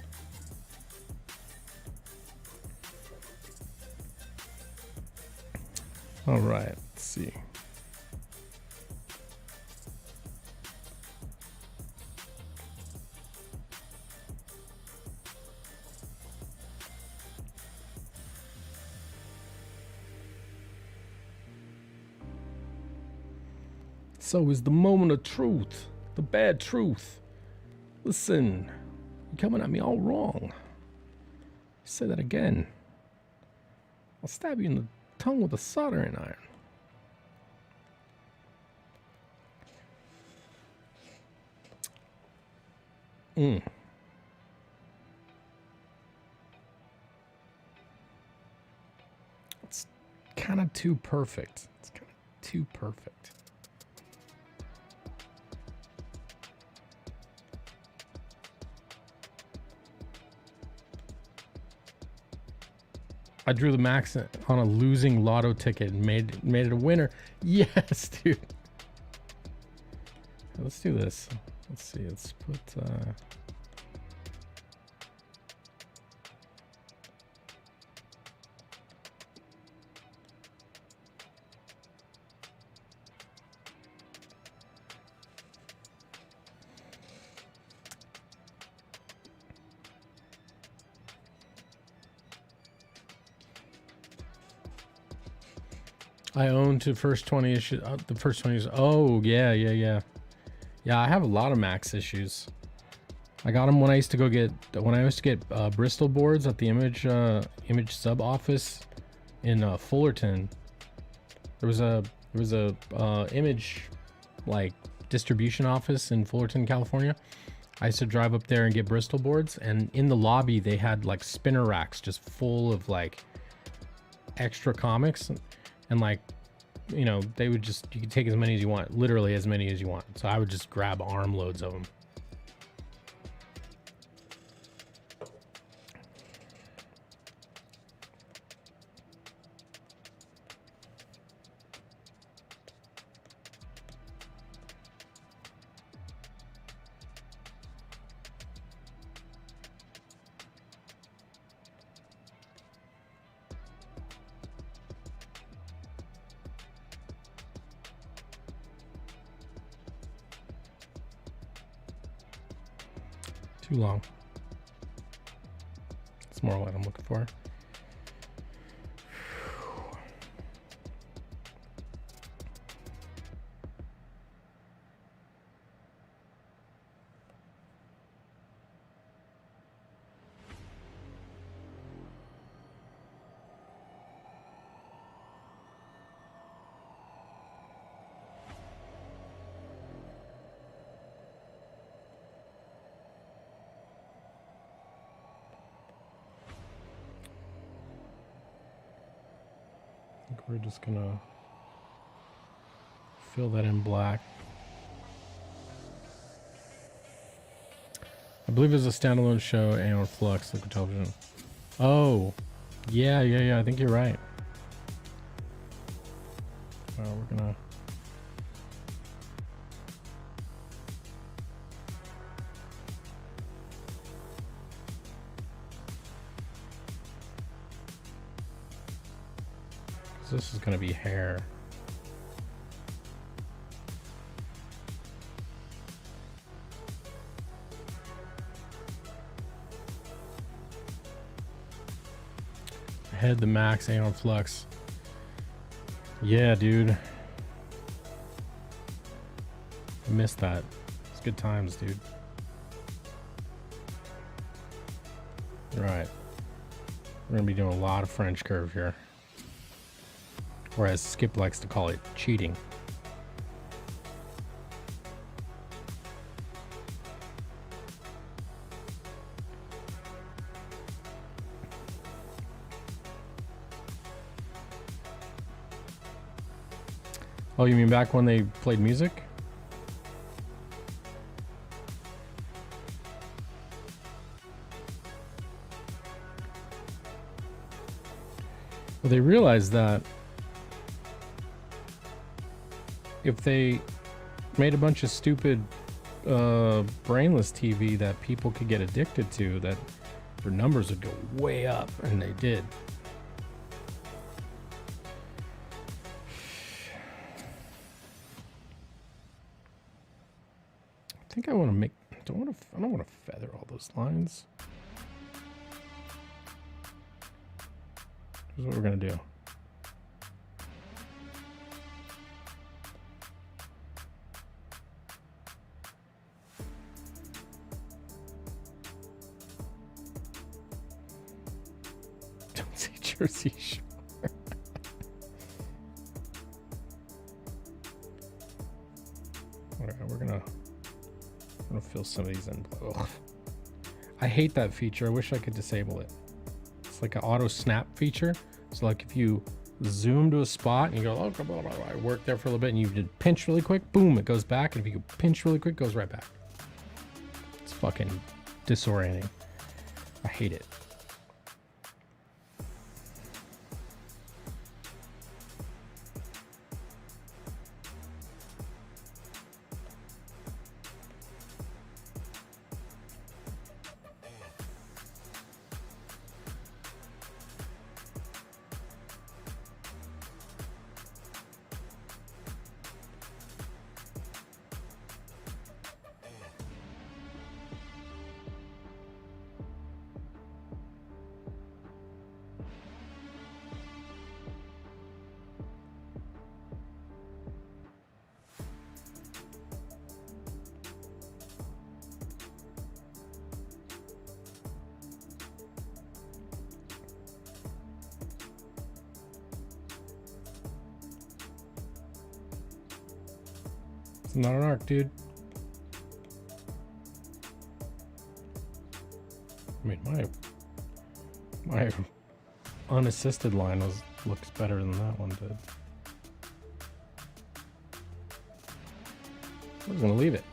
All right, let's see. So is the moment of truth, the bad truth. Listen, you're coming at me all wrong. Say that again. I'll stab you in the tongue with a soldering iron. It's kind of too perfect. It's kind of too perfect. I drew the max on a losing lotto ticket and made it a winner. Yes, dude. Let's do this. Let's see. Let's put. I own to first 20 issues. The first 20 issues. Oh, yeah. Yeah, I have a lot of max issues. I got them when I used to get Bristol boards at the image sub office in Fullerton. There was a image like distribution office in Fullerton, California. I used to drive up there and get Bristol boards, and in the lobby they had like spinner racks just full of like extra comics. And like, you know, you could take as many as you want, literally as many as you want. So I would just grab armloads of them. Too long. It's more what I'm looking for. We're just gonna fill that in black. I believe it's a standalone show and/or Flux, liquid television. Oh, yeah. I think you're right. Well, we're gonna. This is going to be hair. Head the max anal flux. Yeah, dude. I missed that. It's good times, dude. Right. We're going to be doing a lot of French curve here. Or as Skip likes to call it, cheating. Oh, you mean back when they played music? Well, they realized that if they made a bunch of stupid brainless TV that people could get addicted to, that their numbers would go way up, and they did. I think I want to make. I don't want to feather all those lines. Here's what we're gonna do. Don't say Jersey Shore. All right, we're gonna fill some of these in blue. I hate that feature. I wish I could disable it. It's like an auto snap feature. So like if you zoom to a spot and you go, oh, blah, blah, blah, I worked there for a little bit, and you did pinch really quick, boom, it goes back. And if you pinch really quick, it goes right back. It's fucking disorienting. I hate it. It's not an arc, dude. I mean, my unassisted line looks better than that one did. I'm just gonna leave it.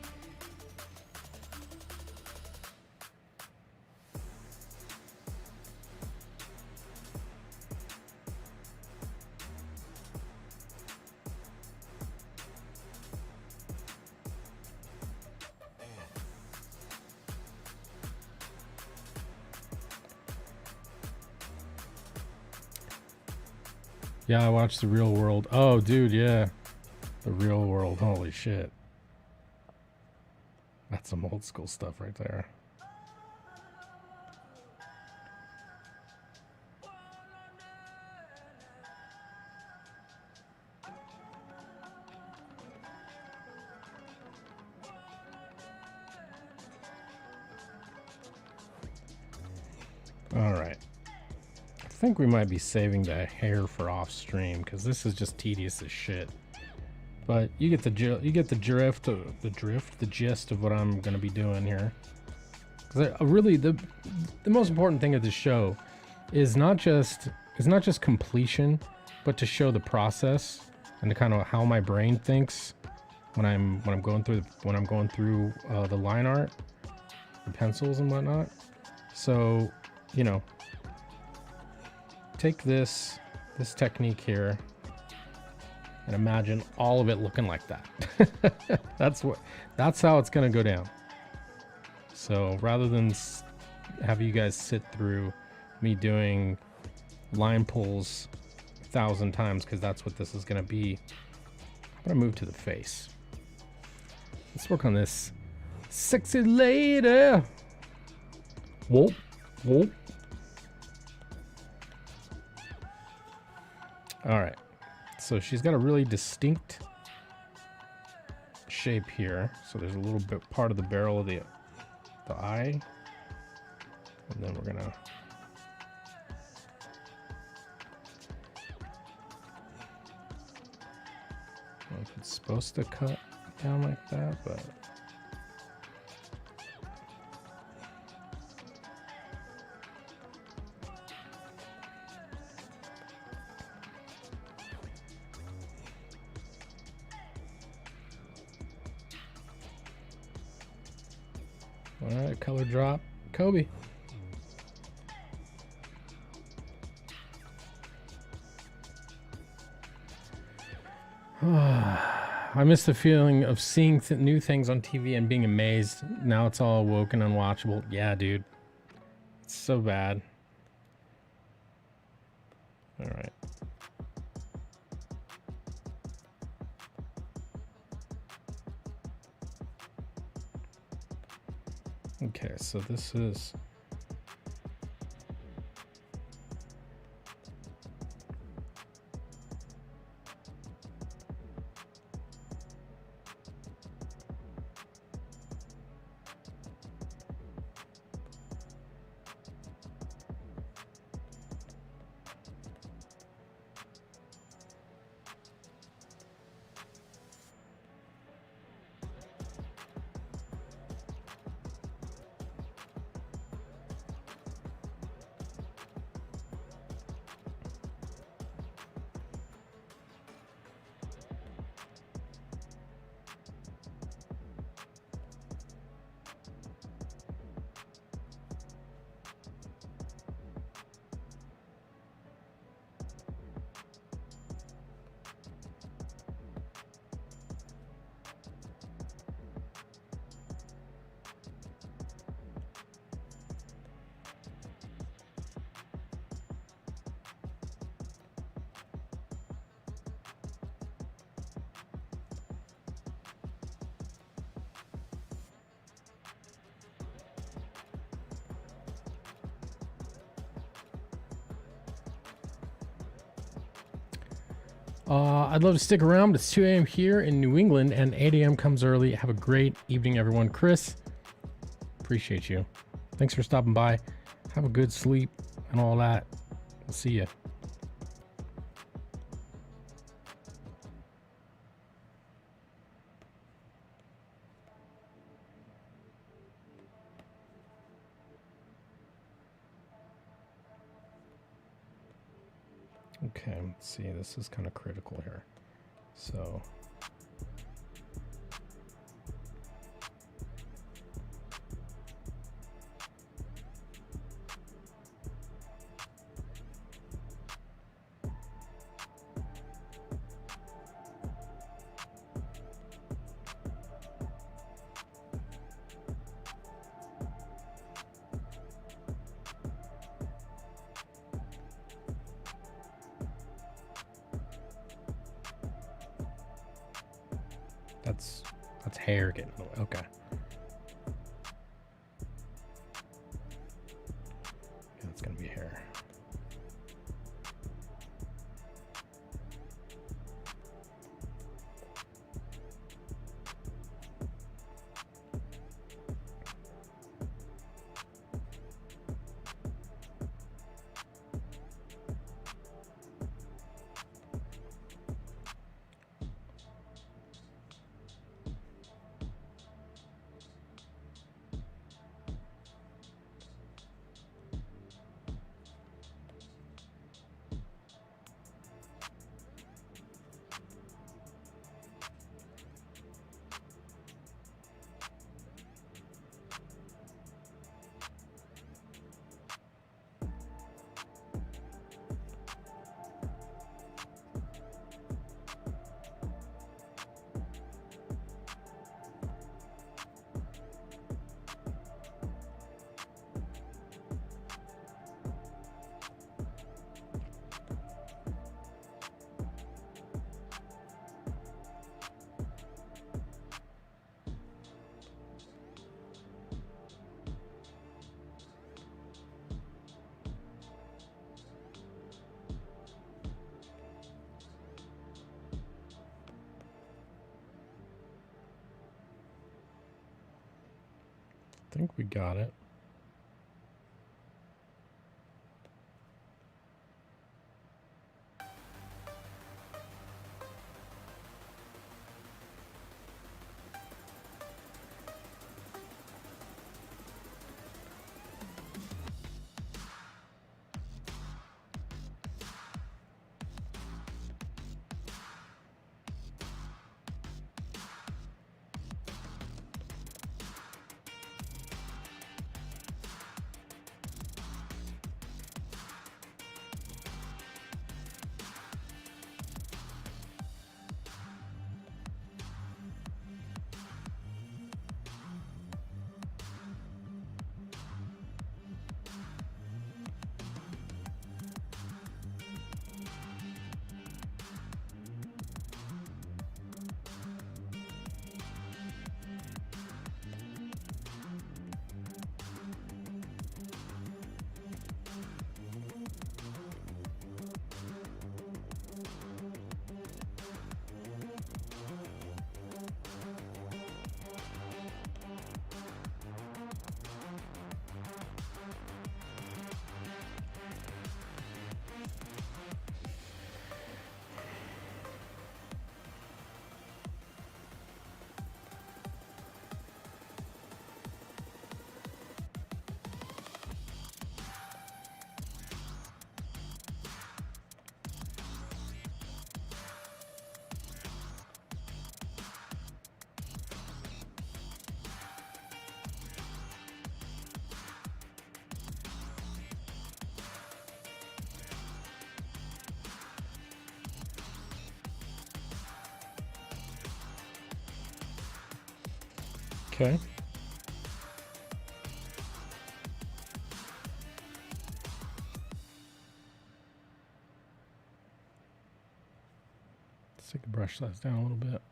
Yeah, I watched The Real World. Oh, dude, yeah. The Real World. Holy shit. That's some old school stuff right there. All right. I think we might be saving the hair for off stream because this is just tedious as shit. But you get the drift, the gist of what I'm gonna be doing here. Because really, the most important thing of this show is not just completion, but to show the process and the kind of how my brain thinks when I'm going through the line art, the pencils and whatnot. So, you know, take this technique here and imagine all of it looking like that. That's how it's gonna go down. So rather than have you guys sit through me doing line pulls 1,000 times, because that's what this is gonna be, I'm gonna move to the face. Let's work on this sexy lady. Whoop, whoop. All right, so she's got a really distinct shape here. So there's a little bit part of the barrel of the eye, and then we're gonna I don't know if it's supposed to cut down like that, but All right, color drop. Kobe. I miss the feeling of seeing new things on TV and being amazed. Now it's all woke and unwatchable. Yeah, dude. It's so bad. All right. Okay, so this is... I'd love to stick around, but it's 2 a.m. here in New England and 8 a.m. comes early. Have a great evening, everyone. Chris, appreciate you. Thanks for stopping by. Have a good sleep and all that. We'll see you. Okay, let's see. This is kind of critical here. So... That's hair getting in the way. Okay. Yeah, it's gonna be hair. I think we got it. Okay. Let's take a brush size down a little bit.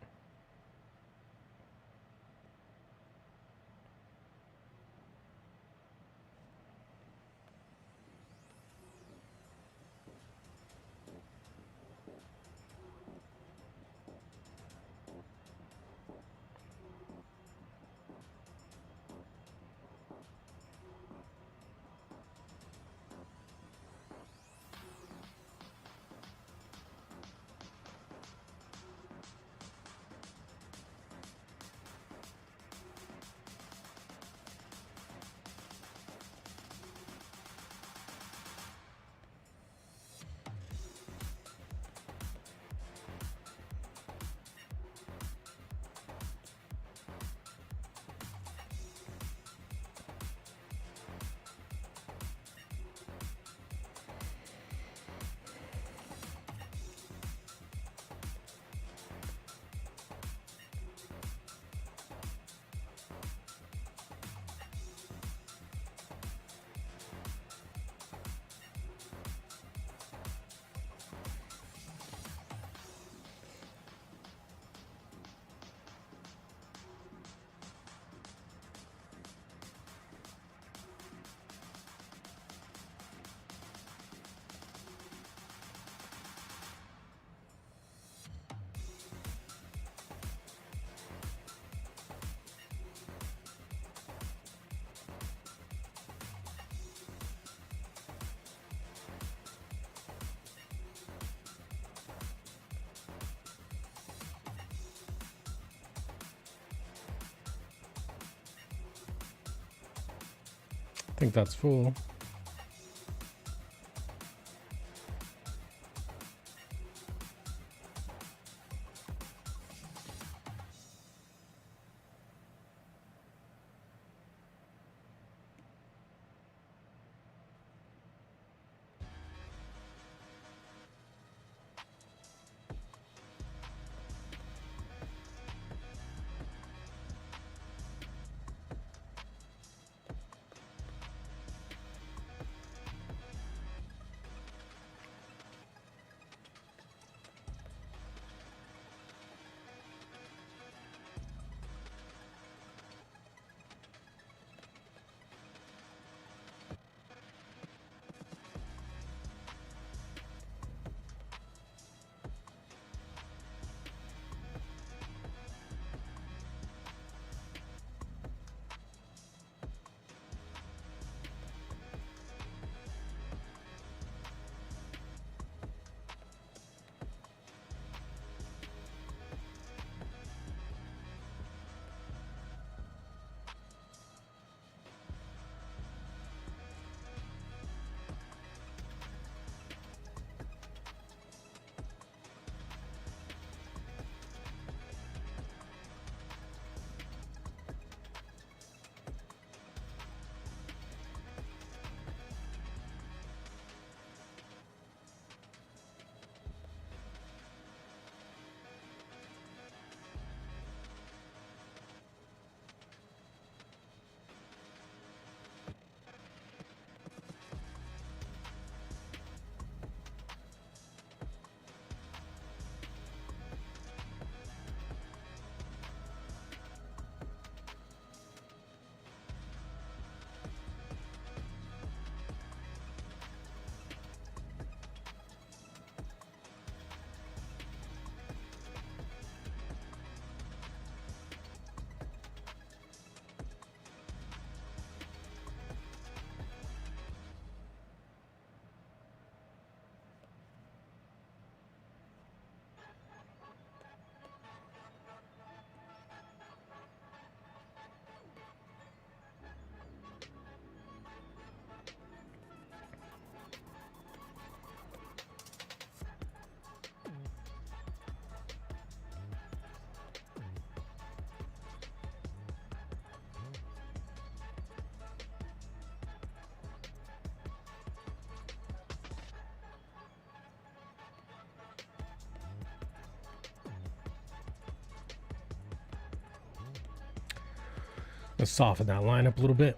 I think that's full. Let's soften that line up a little bit.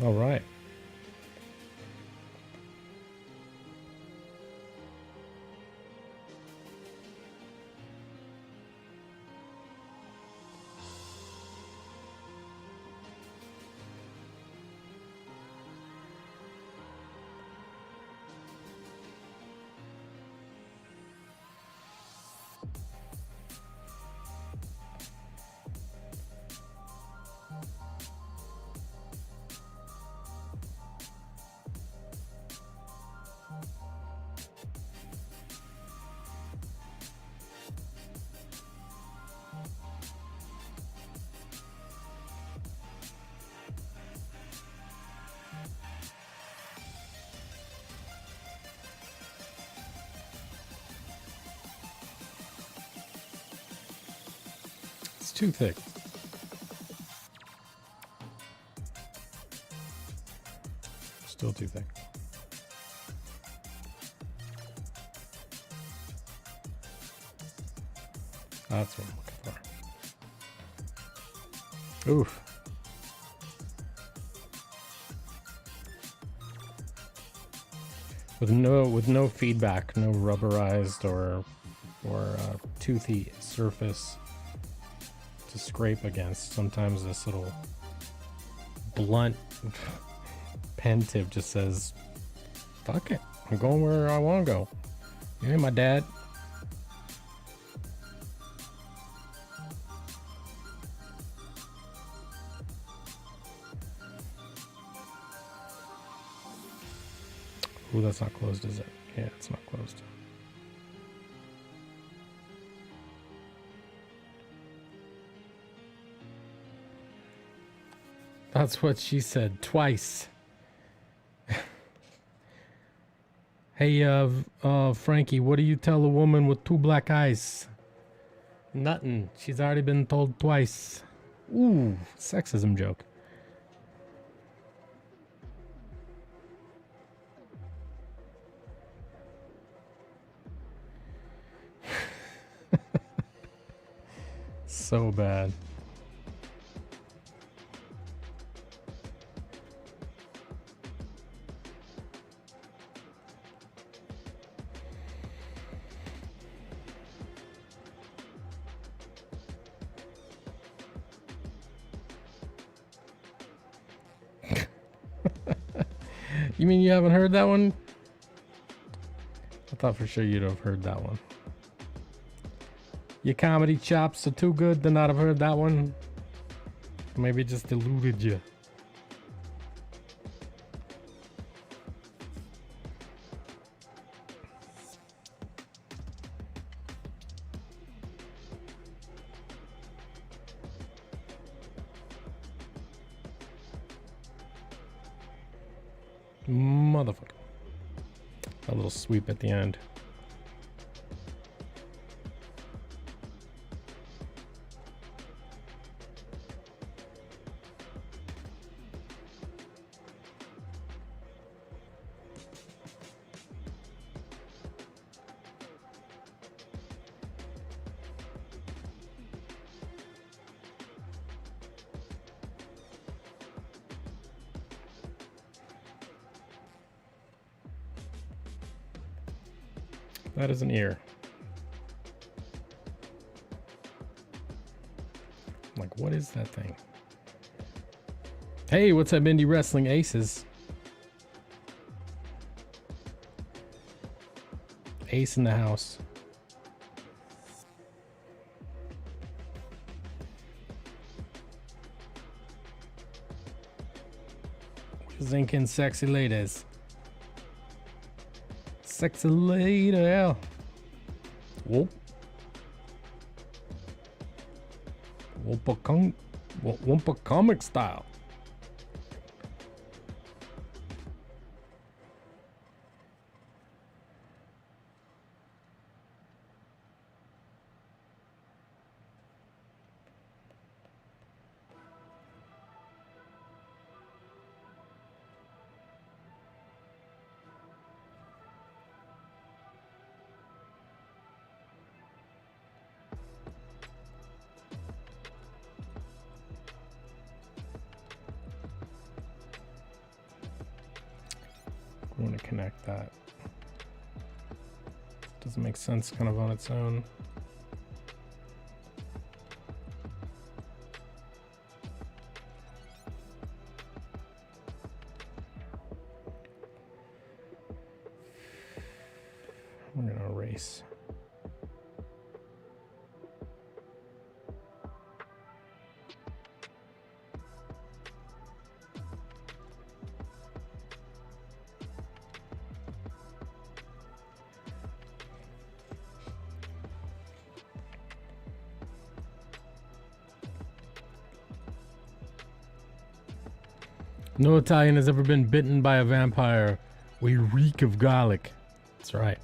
All right. It's too thick. Still too thick. That's what I'm looking for. Oof. With no feedback, no rubberized or toothy surface to scrape against. Sometimes this little blunt pen tip just says, fuck it, I'm going where I want to go. You ain't my dad. Ooh, that's not closed, is it? Yeah, it's not closed. That's what she said twice. Hey, Frankie, what do you tell a woman with two black eyes? Nothing. She's already been told twice. Ooh, sexism joke. So bad. You mean you haven't heard that one? I thought for sure you'd have heard that one. Your comedy chops are too good to not have heard that one. Maybe it just eluded you. Motherfucker. A little sweep at the end. That is an ear. Like, what is that thing? Hey, what's up, Indie Wrestling Aces? Ace in the house. Zinkin' sexy ladies. Sexy lady. Whoop. Whoopa comic style. I want to connect that. Doesn't make sense kind of on its own. We're going to erase. No Italian has ever been bitten by a vampire. We reek of garlic. That's right.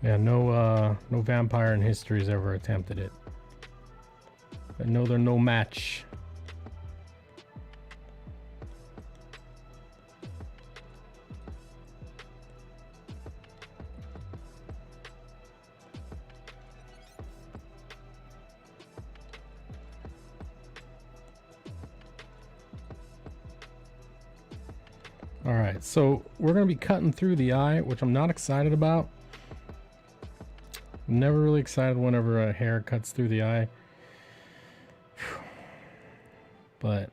Yeah, no vampire in history has ever attempted it. I know they're no match. All right, so we're gonna be cutting through the eye, which I'm not excited about. I'm never really excited whenever a hair cuts through the eye. But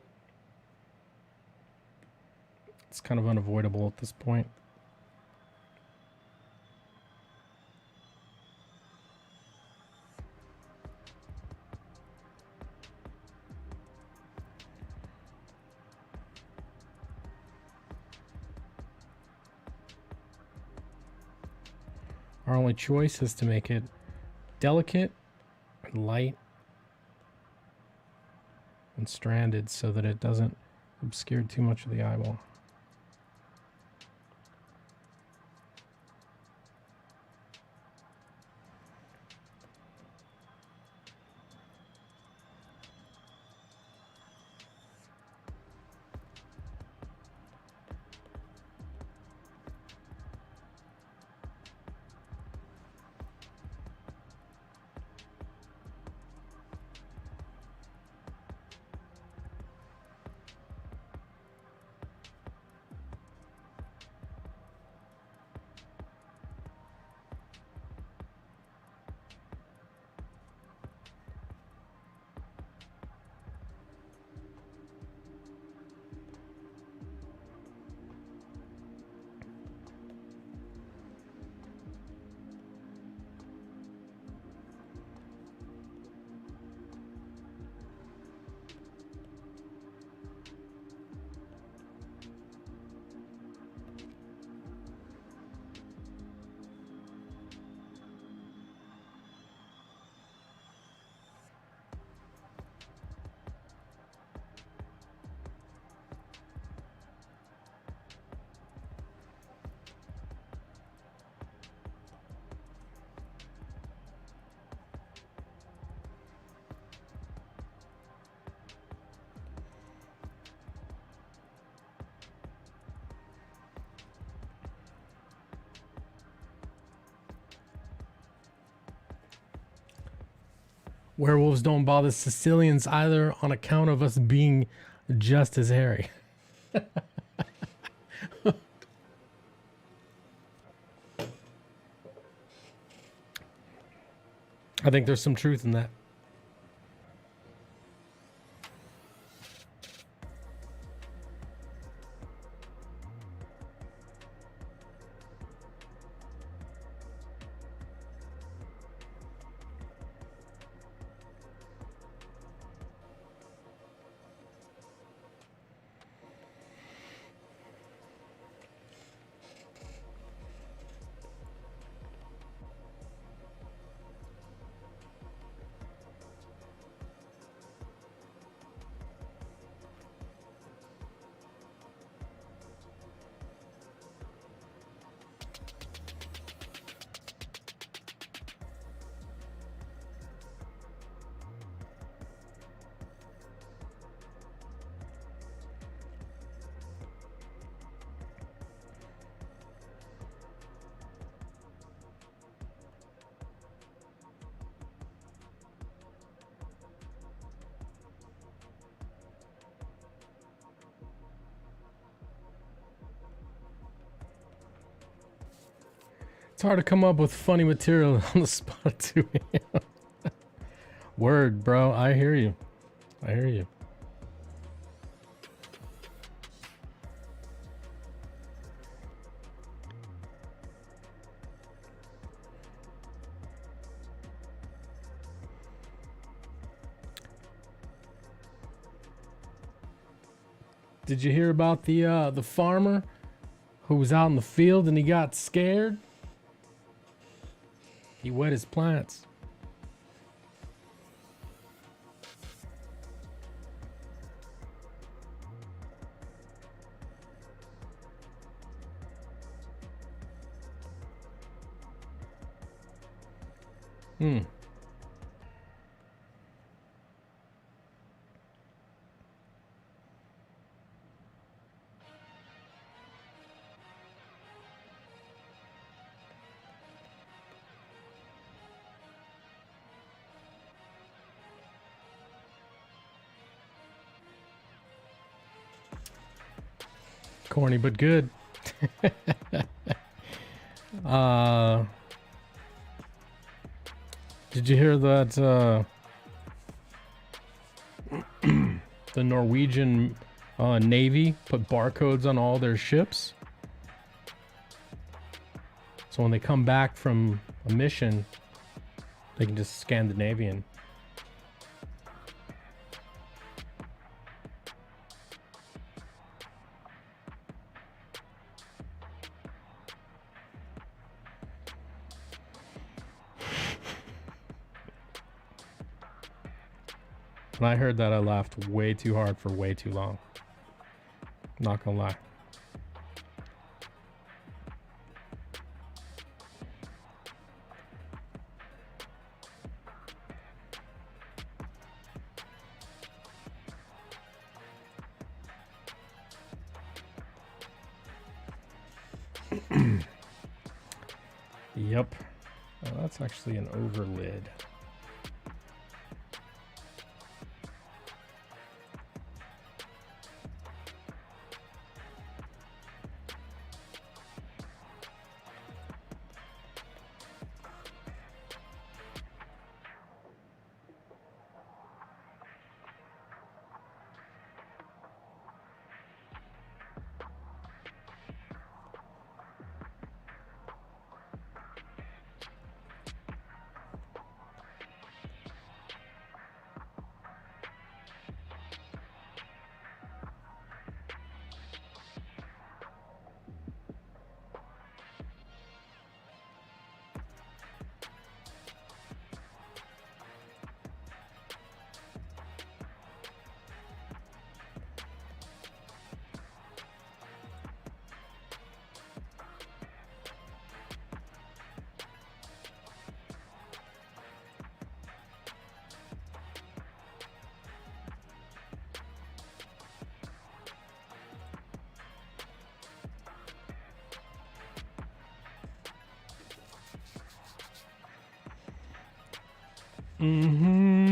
it's kind of unavoidable at this point. Our only choice is to make it delicate and light and stranded so that it doesn't obscure too much of the eyeball. Werewolves don't bother Sicilians either on account of us being just as hairy. I think there's some truth in that. It's hard to come up with funny material on the spot at 2 a.m. Word, bro. I hear you. I hear you. Did you hear about the farmer who was out in the field and he got scared? He wet his plants. Corny but good. Did you hear that the Norwegian Navy put barcodes on all their ships? So when they come back from a mission, they can just Scandinavian. When I heard that, I laughed way too hard for way too long. Not gonna lie. Yep. Oh, that's actually an overlid. Mm-hmm.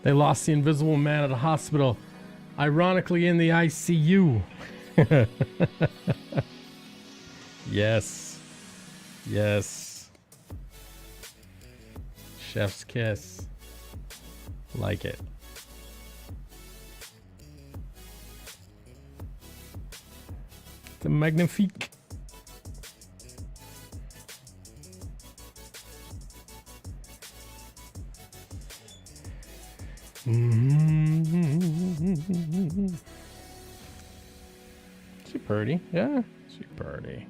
They lost the Invisible Man at a hospital, ironically in the ICU. Yes. Yes. Chef's kiss. Like it. The magnifique. She pretty, yeah, she pretty.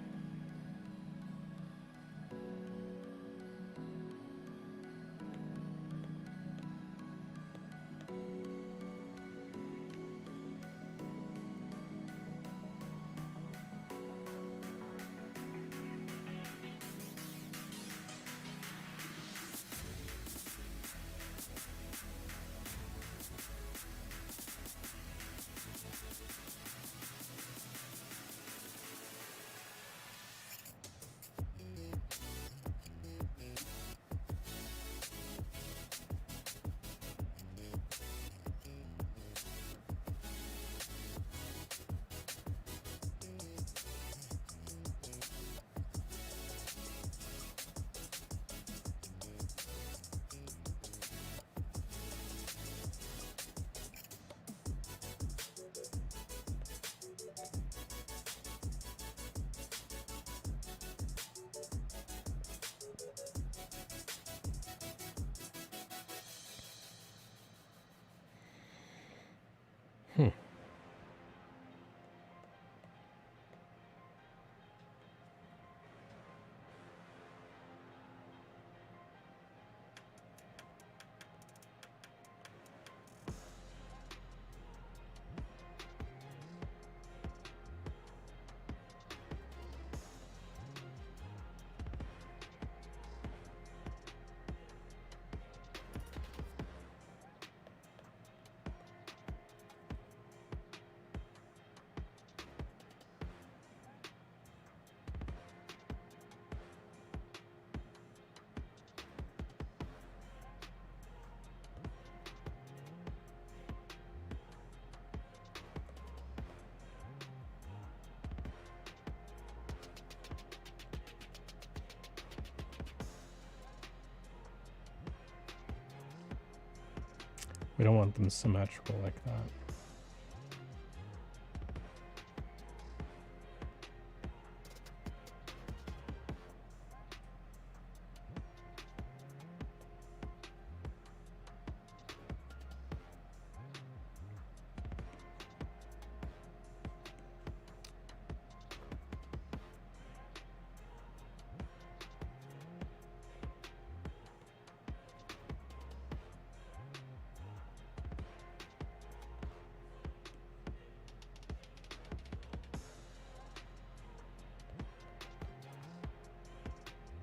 We don't want them symmetrical like that.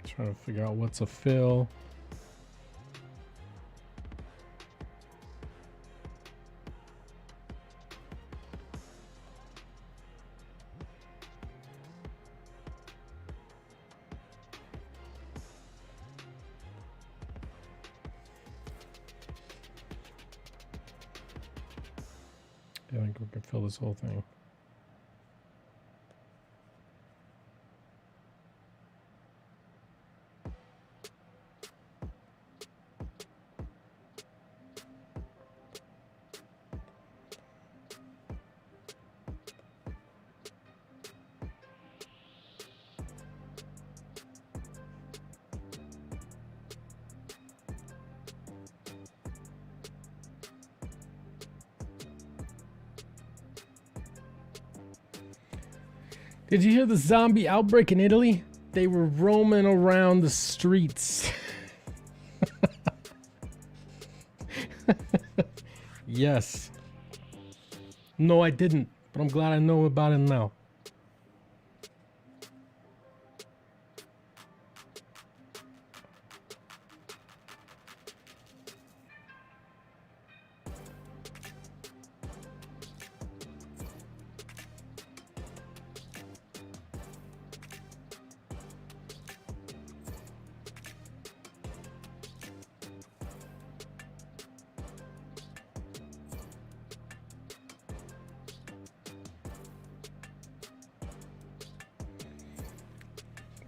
Trying to figure out what's a fill. I think we can fill this whole thing. Did you hear the zombie outbreak in Italy? They were roaming around the streets. Yes. No, I didn't, but I'm glad I know about it now.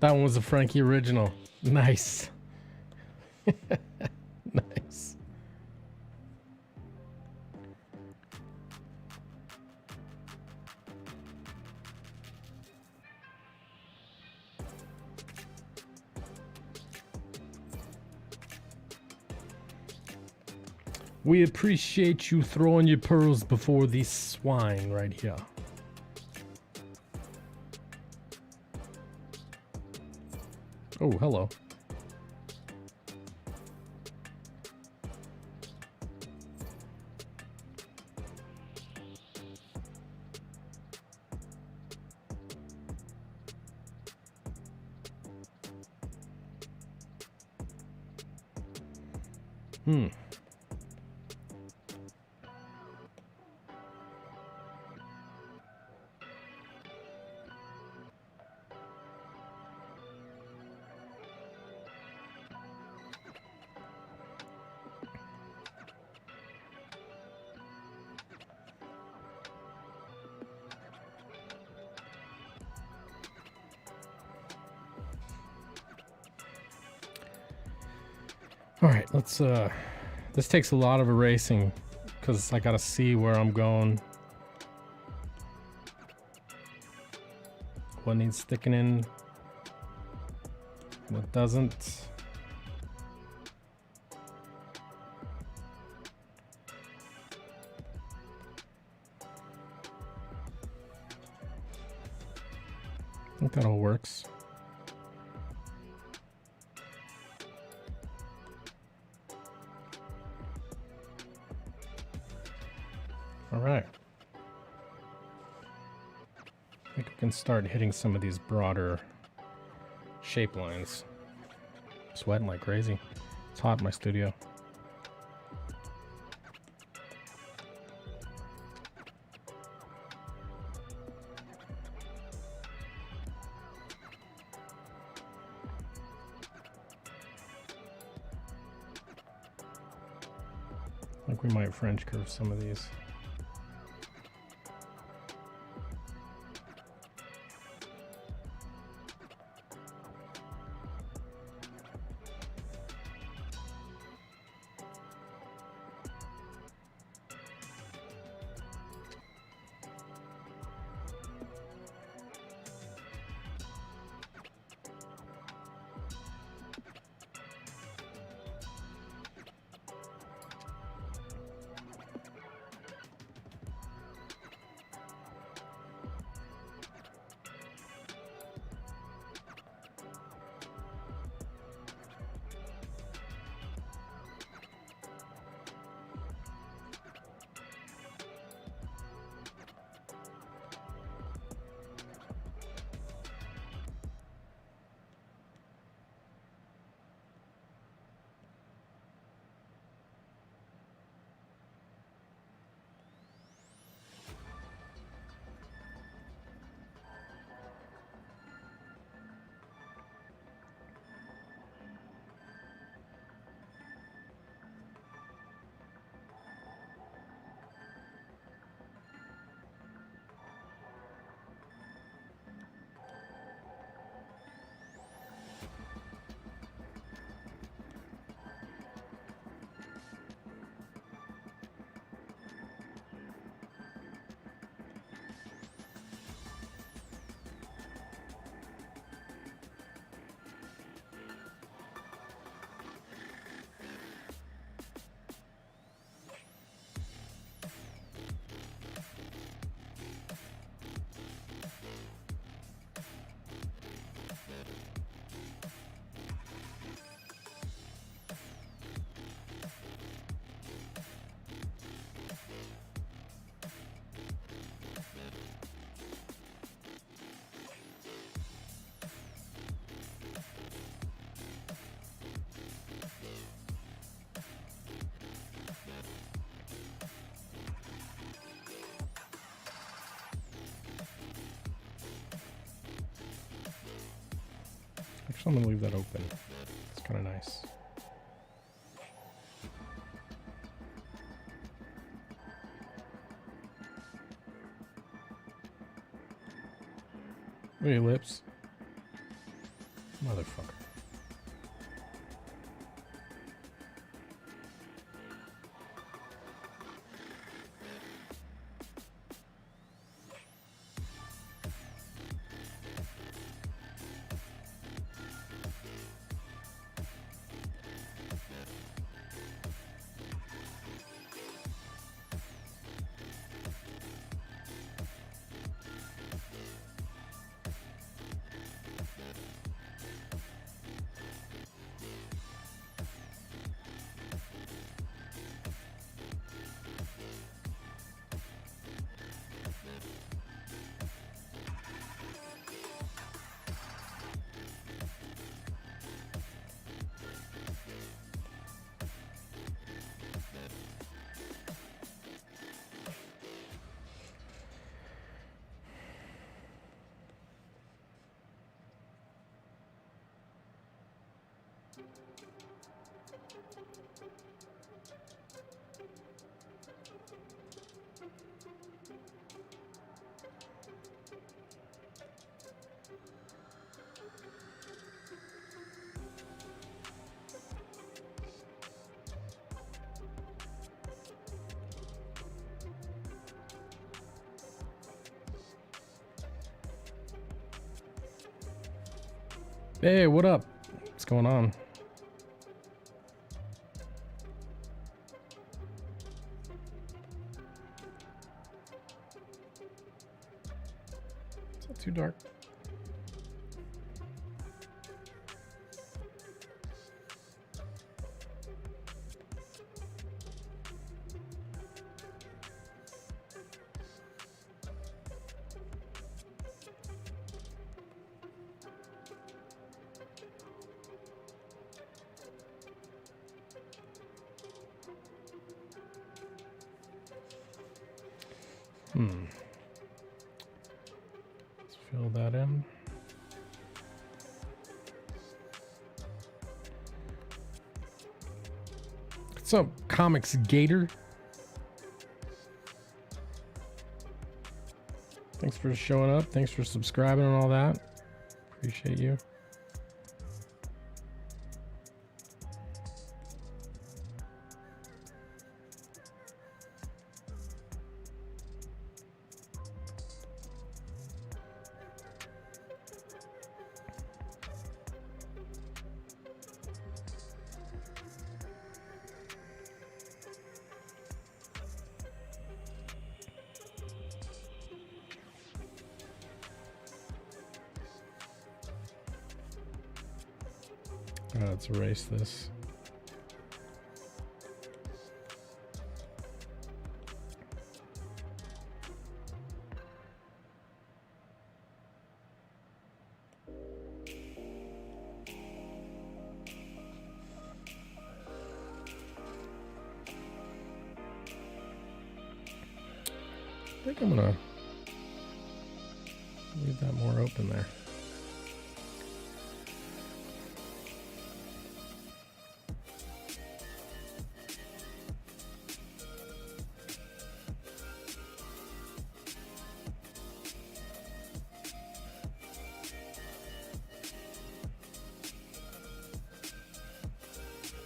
That one was a Frankie original. Nice. Nice. We appreciate you throwing your pearls before these swine right here. Oh, hello. All right, let's this takes a lot of erasing because I gotta see where I'm going. What needs sticking in, what doesn't. I think that all works. All right. I think we can start hitting some of these broader shape lines. Sweating like crazy. It's hot in my studio. I think we might French curve some of these. Actually, I'm gonna leave that open. It's kind of nice. Hey, lips. Motherfucker. Hey, what up? What's going on? Is that too dark? Let's fill that in. What's up, Comics Gator? Thanks for showing up. Thanks for subscribing and all that. Appreciate you. Let's erase this. I think I'm gonna leave that more open there.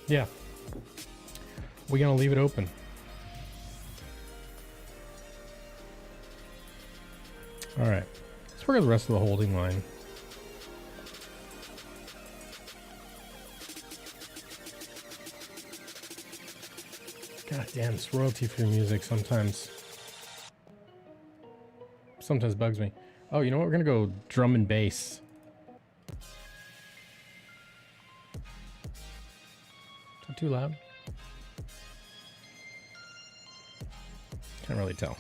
Yeah. We're gonna leave it open. All right. Let's work on the rest of the holding line. God damn, this royalty-free music sometimes bugs me. Oh, you know what? We're gonna go drum and bass. Is that too loud? Can't really tell.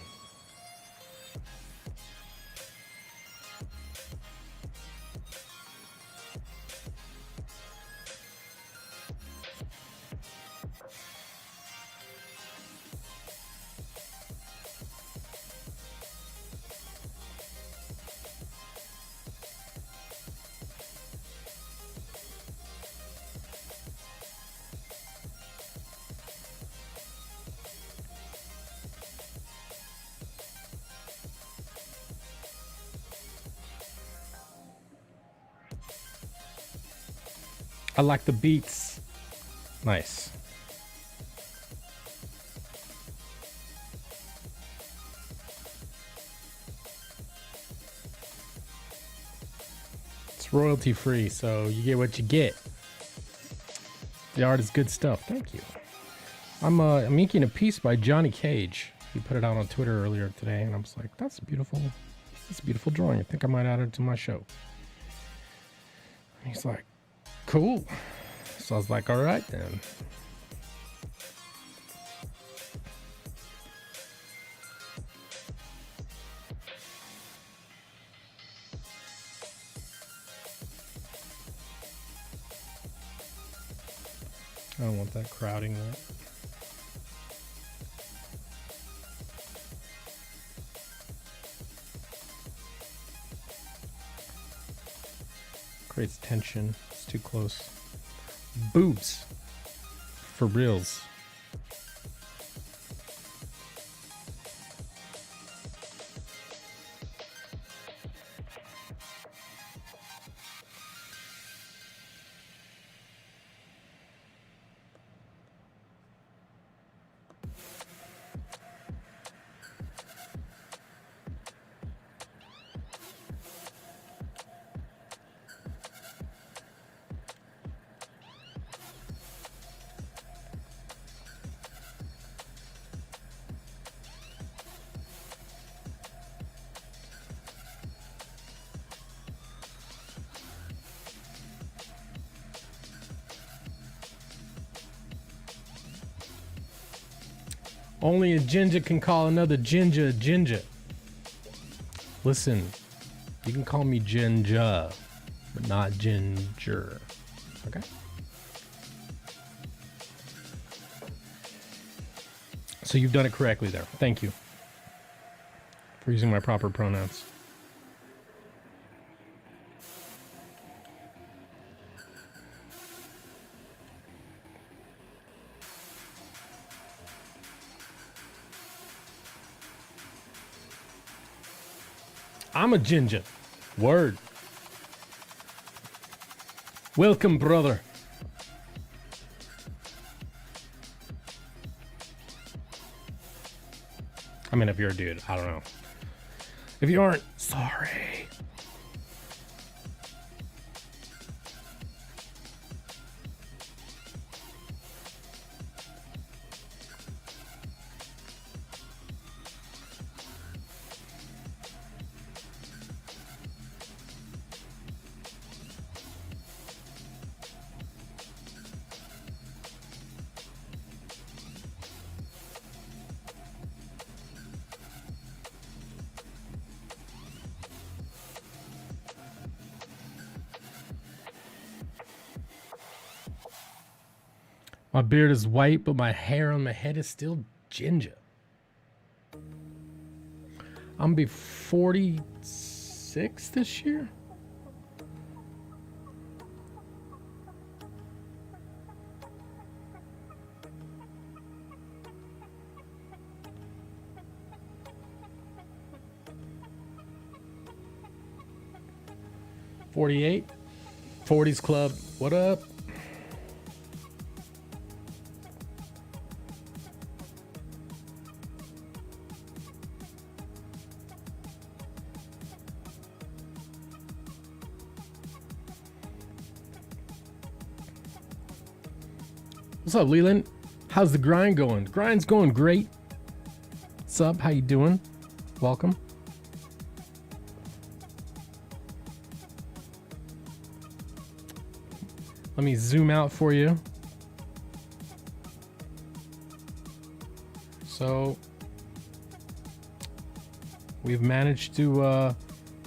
I like the beats. Nice. It's royalty free, so you get what you get. The art is good stuff. Thank you. I'm inking a piece by Johnny Cage. He put it out on Twitter earlier today, and I was like, that's a beautiful drawing. I think I might add it to my show. And he's like, cool. So I was like, all right then. I don't want that crowding that. Creates tension. It's too close. Boobs. For reals. Only a ginger can call another ginger a ginger. Listen, you can call me Ginger, but not Ginger. Okay? So you've done it correctly there. Thank you for using my proper pronouns. I'm a ginger. Word. Welcome, brother. I mean, if you're a dude, I don't know. If you aren't, sorry. My beard is white, but my hair on my head is still ginger. I'm gonna be 46 this year. '48, 40s Club. What up? What's up, Leland? How's the grind going? Grind's going great. What's up? How you doing? Welcome. Let me zoom out for you. So we've managed to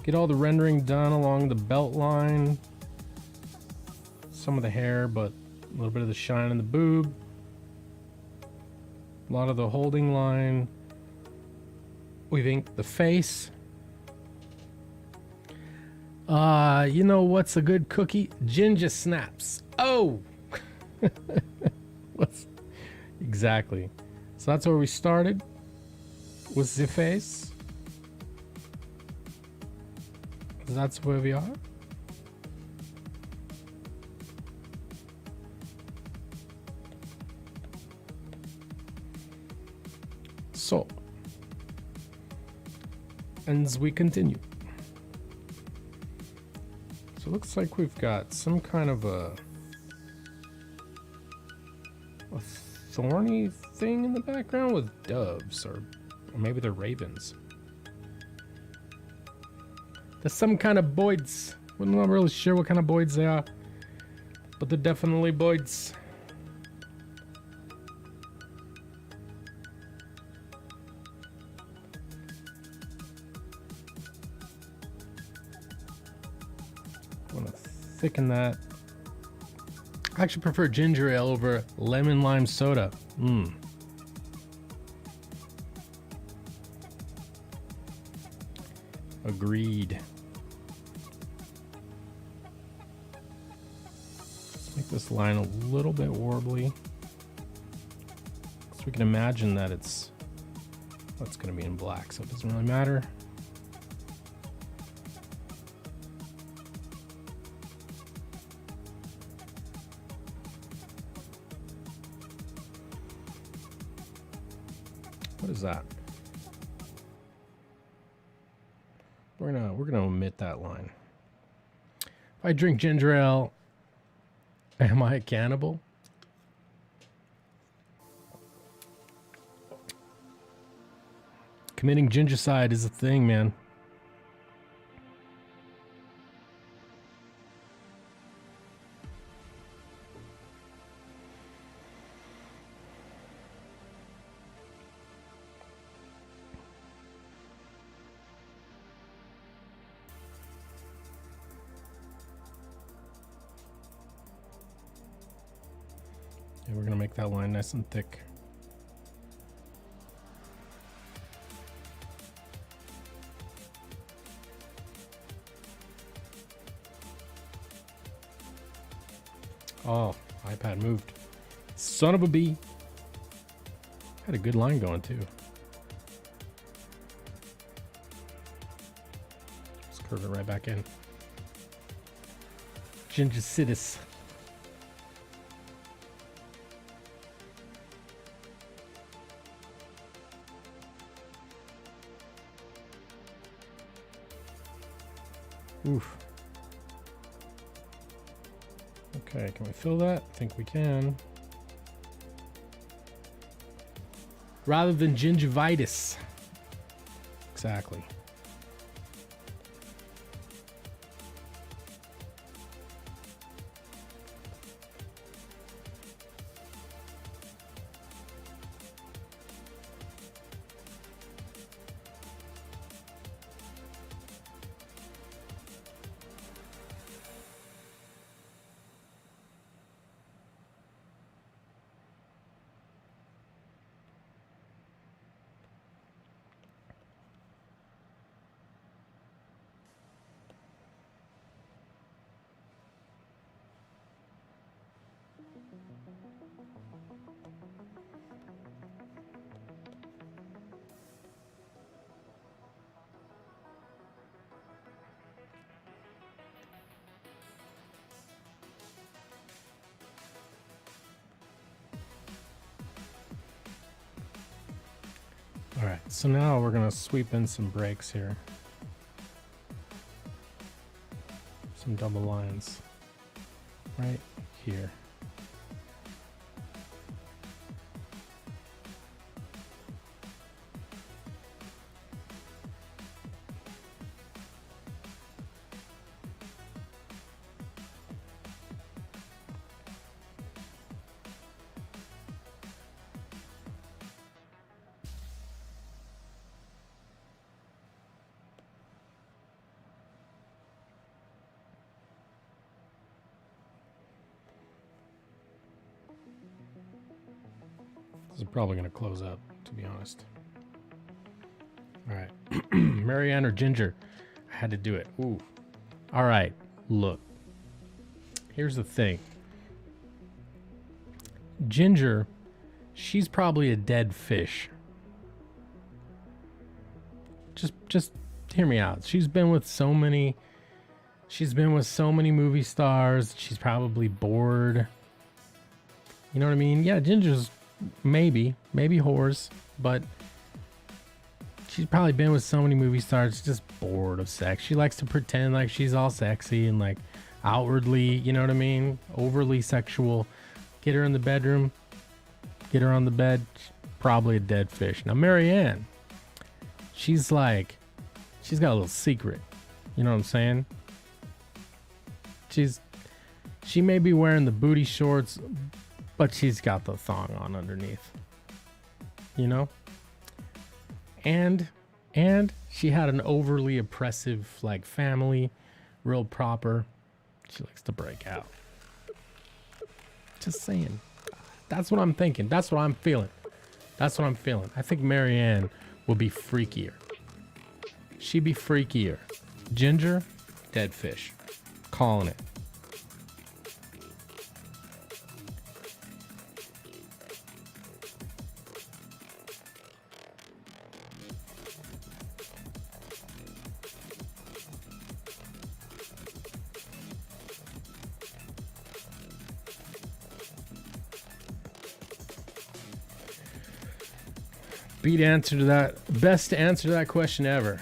get all the rendering done along the belt line. Some of the hair, but a little bit of the shine in the boob. A lot of the holding line. We've inked the face. You know what's a good cookie? Ginger snaps. Oh! What's exactly? So that's where we started. Was the face. That's where we are. As we continue. So it looks like we've got some kind of a thorny thing in the background with doves, or maybe they're ravens. There's some kind of boids. I'm not really sure what kind of boids they are, but they're definitely boids. I want to thicken that. I actually prefer ginger ale over lemon lime soda. Agreed. Let's make this line a little bit warbly, so we can imagine that it's going to be in black, so it doesn't really matter. What is that? We're gonna omit that line. If I drink ginger ale, am I a cannibal? Committing gingercide is a thing, man. Yeah, we're gonna make that line nice and thick. Oh, iPad moved. Son of a bee. Had a good line going too. Let's curve it right back in. Gingicidus. Oof. Okay, can we fill that? I think we can. Rather than gingivitis. Exactly. All right, so now we're gonna sweep in some breaks here. Some double lines right here. This is probably going to close up, to be honest. All right. Marianne or Ginger? I had to do it. Ooh. All right. Look. Here's the thing. Ginger, she's probably a dead fish. Just hear me out. She's been with so many movie stars. She's probably bored. You know what I mean? Yeah, Ginger's maybe whores, but She's probably been with so many movie stars, just bored of sex. She likes to pretend like she's all sexy and like outwardly, you know what I mean? Overly sexual. Get her in the bedroom, get her on the bed, probably a dead fish. Now, Marianne, she's got a little secret. You know what I'm saying? She may be wearing the booty shorts, but she's got the thong on underneath. You know? And she had an overly oppressive like family, real proper. She likes to break out. Just saying. That's what I'm thinking. That's what I'm feeling. That's what I'm feeling. I think Marianne will be freakier. She'd be freakier. Ginger, dead fish. Calling it. Best answer to that question ever.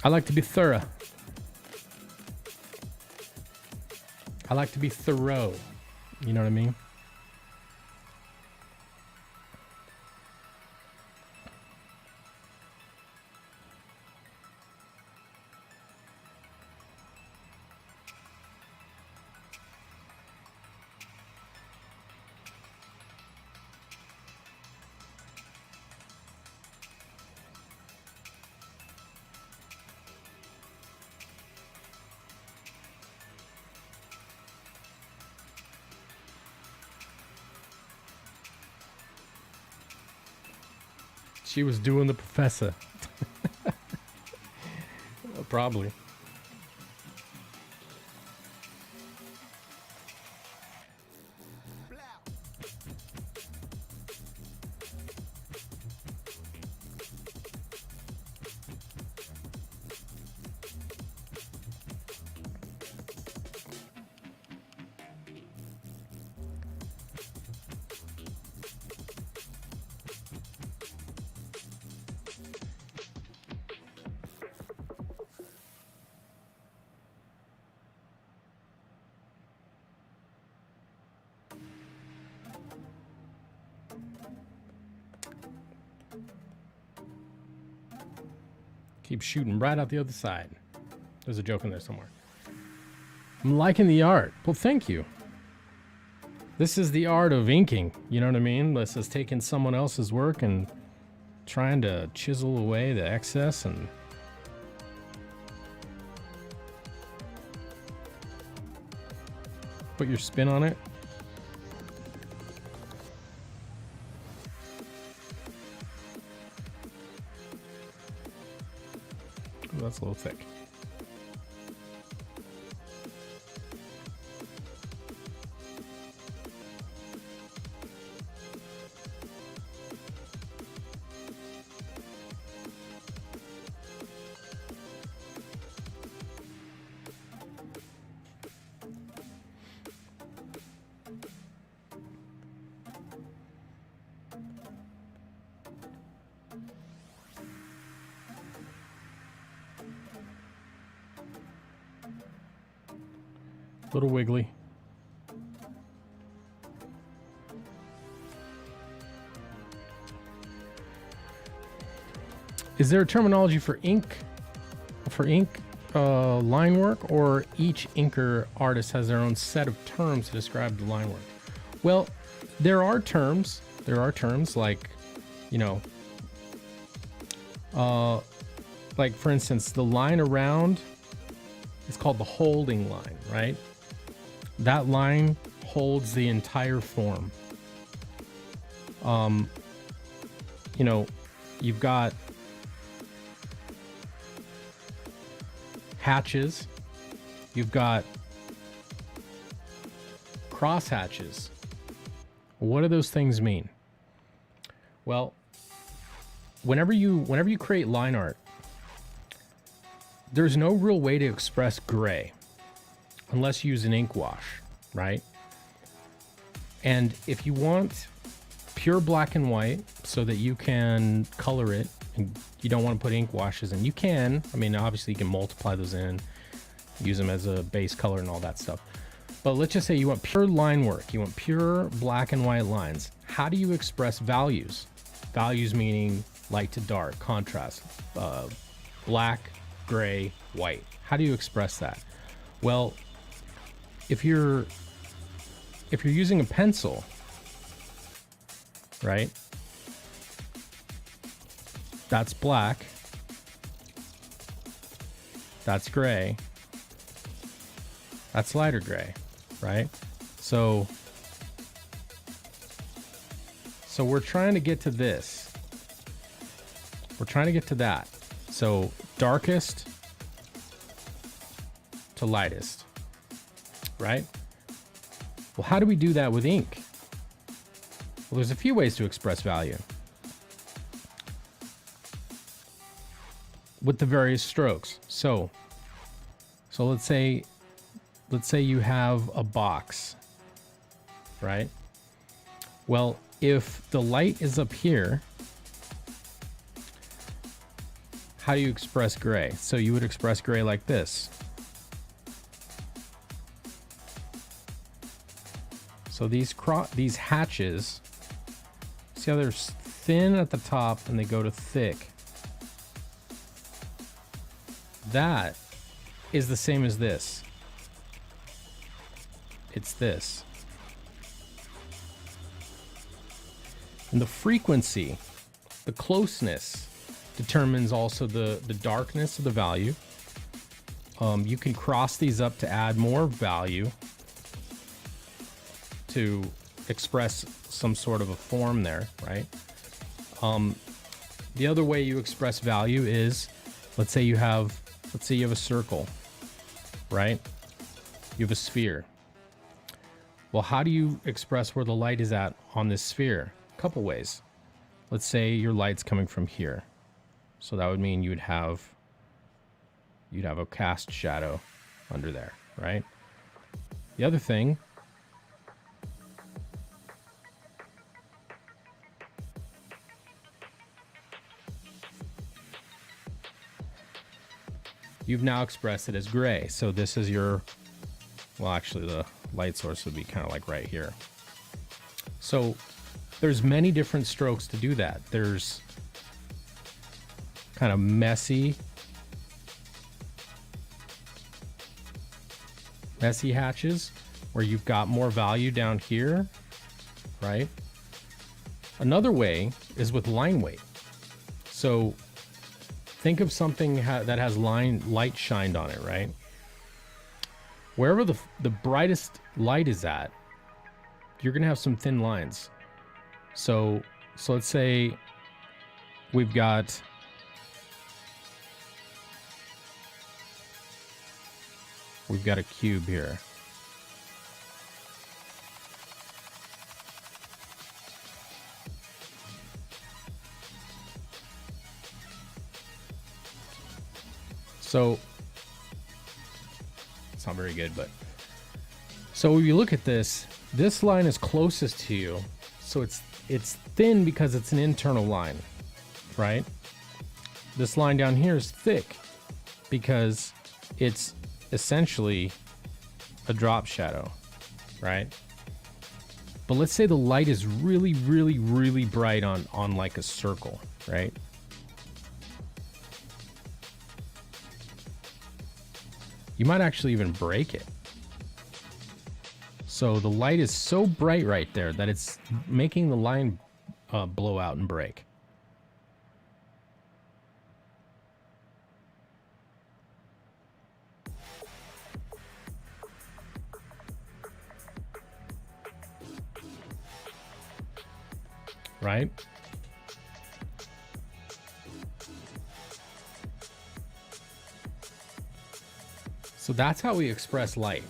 I like to be thorough. I like to be thorough. You know what I mean? She was doing the professor. Probably. Keep shooting right out the other side. There's a joke in there somewhere. I'm liking the art. Well, thank you. This is the art of inking. You know what I mean? This is taking someone else's work and trying to chisel away the excess and put your spin on it. Ooh, that's a little thick. Little wiggly. Is there a terminology for ink line work, or each inker artist has their own set of terms to describe the line work? Well, there are terms like, you know, like for instance, the line around is called the holding line, right? That line holds the entire form. You know, you've got hatches, you've got cross hatches. What do those things mean? Well, whenever you create line art, there's no real way to express gray unless you use an ink wash, right? And if you want pure black and white so that you can color it and you don't want to put ink washes in. You can, I mean, obviously you can multiply those in, use them as a base color and all that stuff. But let's just say you want pure line work. You want pure black and white lines. How do you express values? Values meaning light to dark, contrast, black, gray, white. How do you express that? Well, if you're using a pencil, right? That's black. That's gray. That's lighter gray, right? So we're trying to get to this. We're trying to get to that. So darkest to lightest, right? Well, how do we do that with ink? Well, there's a few ways to express value with the various strokes. So let's say you have a box, right? Well, if the light is up here, how do you express gray? So you would express gray like this. So these hatches, see how they're thin at the top and they go to thick? That is the same as this. It's this. And the frequency, the closeness, determines also the darkness of the value. You can cross these up to add more value to express some sort of a form there, right? The other way you express value is, let's say you have a circle, right? You have a sphere. Well, how do you express where the light is at on this sphere? A couple ways. Let's say your light's coming from here. So that would mean you'd have a cast shadow under there, right? The other thing, you've now expressed it as gray. So this is your, well, actually the light source would be kind of like right here. So there's many different strokes to do that. There's kind of messy hatches where you've got more value down here, right? Another way is with line weight. So think of something that has light shined on it, right? Wherever the brightest light is at, you're gonna have some thin lines. So let's say we've got a cube here. So it's not very good, but so if you look at this line is closest to you. So it's thin because it's an internal line, right? This line down here is thick because it's essentially a drop shadow, right? But let's say the light is really, really, really bright on like a circle, right? You might actually even break it. So the light is so bright right there that it's making the line blow out and break. Right? So that's how we express light.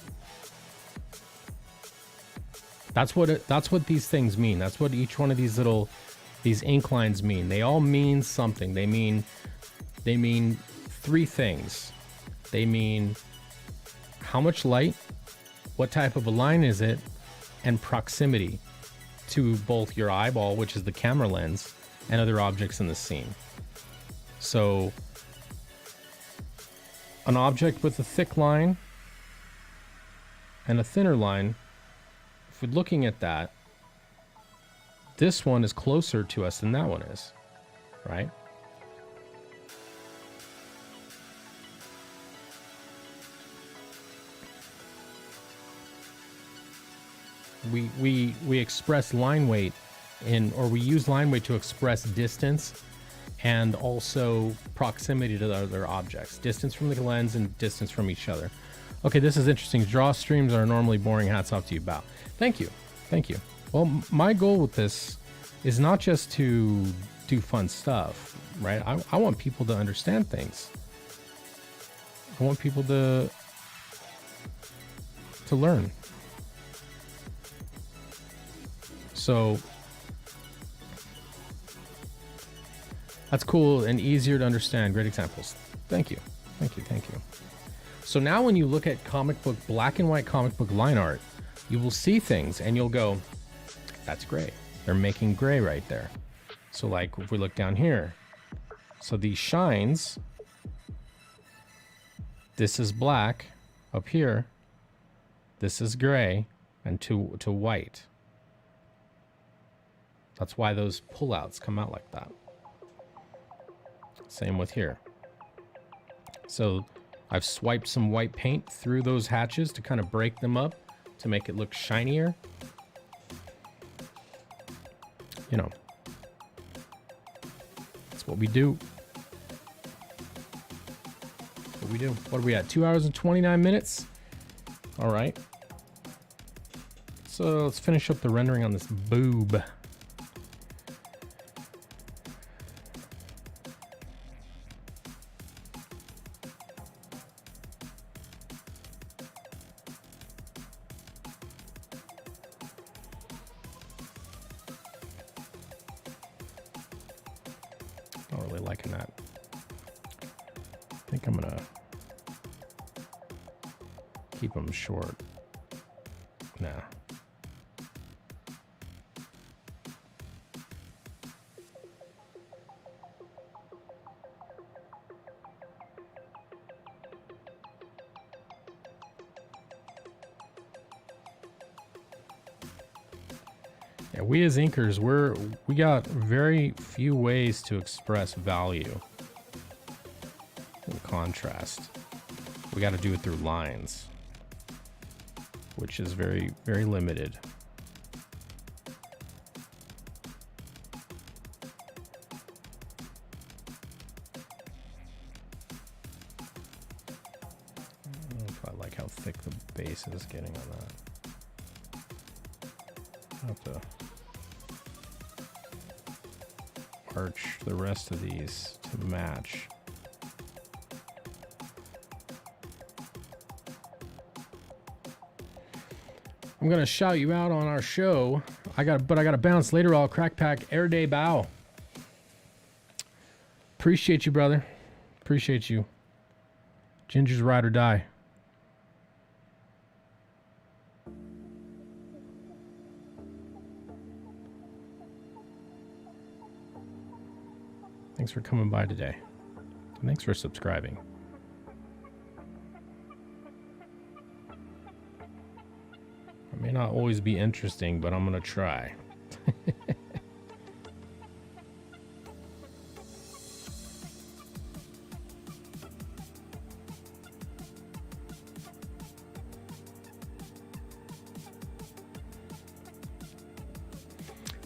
That's what these things mean. That's what each one of these ink lines mean. They all mean something. They mean three things. They mean how much light, what type of a line is it, and proximity to both your eyeball, which is the camera lens, and other objects in the scene. So an object with a thick line and a thinner line, if we're looking at that, this one is closer to us than that one is, right? We express line weight or we use line weight to express distance and also proximity to the other objects. Distance from the lens and distance from each other. Okay, this is interesting. Draw streams are normally boring. Hats off to you, Bao. Thank you. Thank you. Well, my goal with this is not just to do fun stuff, right? I want people to understand things. I want people to learn. So that's cool and easier to understand. Great examples. Thank you. Thank you. Thank you. So now when you look at comic book, black and white comic book line art, you will see things and you'll go, that's gray. They're making gray right there. So like if we look down here, so these shines, this is black up here, this is gray, and to white. That's why those pullouts come out like that. Same with here. So I've swiped some white paint through those hatches to kind of break them up to make it look shinier. You know, that's what we do. That's what we do. What are we at? 2 hours and 29 minutes. All right. So let's finish up the rendering on this boob. Not really liking that. I think I'm gonna keep them short. Nah. Yeah, we as inkers, we got very few ways to express value and contrast. We got to do it through lines, which is very, very limited. I don't know if I like how thick the base is getting on that. I have to arch the rest of these to match. I'm gonna shout you out on our show. I gotta bounce later. All crack pack air day bow. Appreciate you, brother. Appreciate you. Ginger's ride or die. Thanks for coming by today. And thanks for subscribing. It may not always be interesting, but I'm going to try.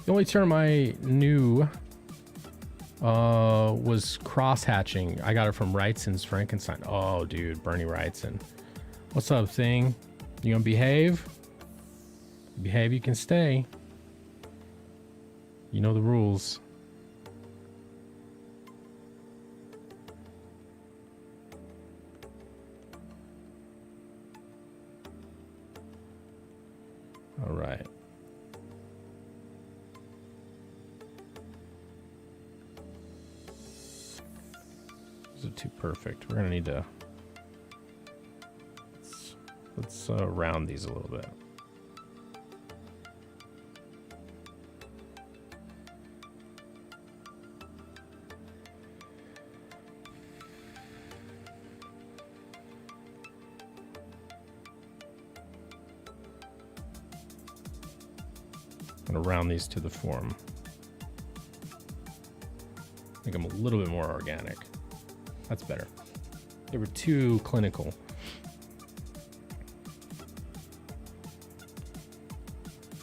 The only term I knew was cross-hatching. I got it from Wrightson's Frankenstein. Oh, dude, Bernie Wrightson. What's up, thing? You gonna behave? Behave, you can stay. You know the rules. All right. These are too perfect. We're gonna need to let's round these a little bit. gonna round these to the form. Make them a little bit more organic. That's better. They were too clinical.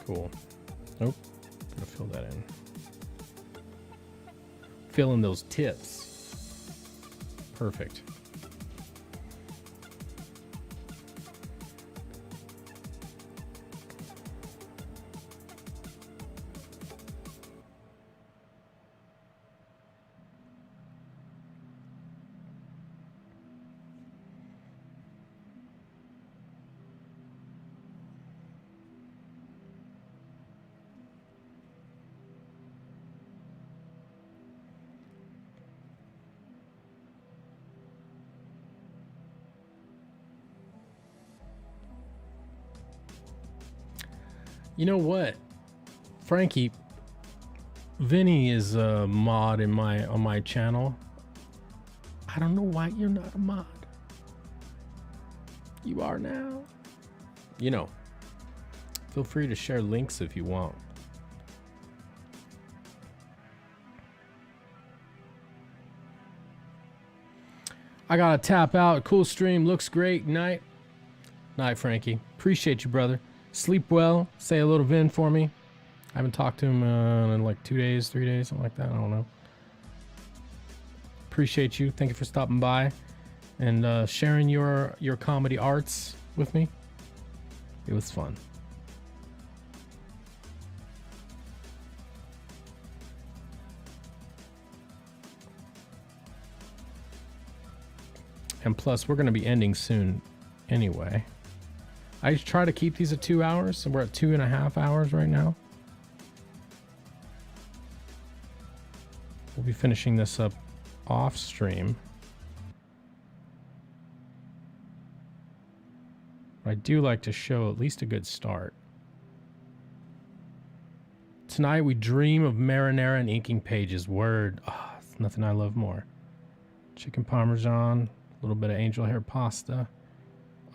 Cool. Nope. Gonna fill that in. Fill in those tips. Perfect. You know what, Frankie? Vinny is a mod on my channel. I don't know why you're not a mod. You are now. You know, feel free to share links if you want. I gotta tap out. Cool stream. Looks great. Night. Night, Frankie. Appreciate you, brother. Sleep well. Say hello to Vin for me. I haven't talked to him in like 2 days, 3 days, something like that. I don't know. Appreciate you. Thank you for stopping by and sharing your comedy arts with me. It was fun. And plus, we're going to be ending soon anyway. I try to keep these at 2 hours, so we're at 2.5 hours right now. We'll be finishing this up off stream. I do like to show at least a good start. Tonight we dream of marinara and inking pages. Word. Oh, it's nothing I love more. Chicken parmesan, a little bit of angel hair pasta.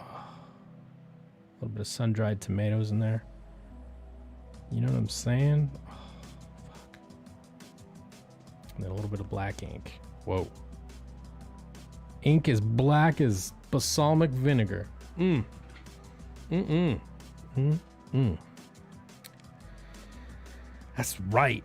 A little bit of sun-dried tomatoes in there. You know what I'm saying? Oh, fuck. And then a little bit of black ink. Whoa. Ink as black as balsamic vinegar. That's right.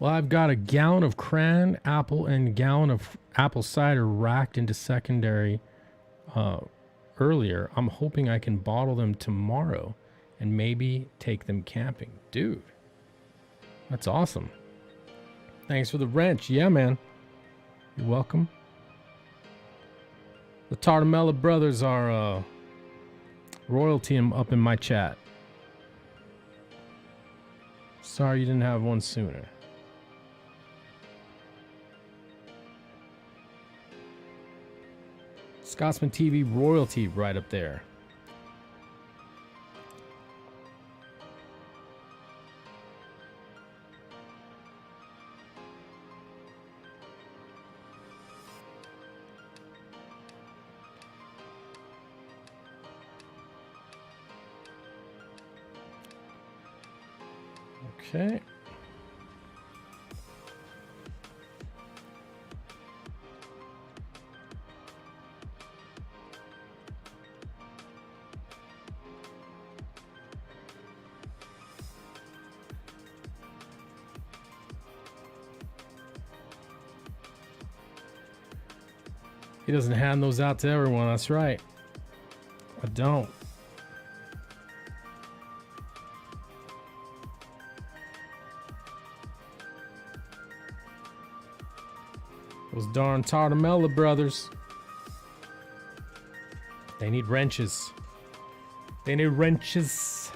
Well, I've got a gallon of cran apple and a gallon of apple cider racked into secondary earlier. I'm hoping I can bottle them tomorrow and maybe take them camping. Dude, that's awesome. Thanks for the wrench. Yeah, man. You're welcome. The Tartamella brothers are royalty up in my chat. Sorry you didn't have one sooner. Scotsman TV royalty right up there. Okay. He doesn't hand those out to everyone. That's right. I don't. Those darn Tartamella brothers. They need wrenches. They need wrenches.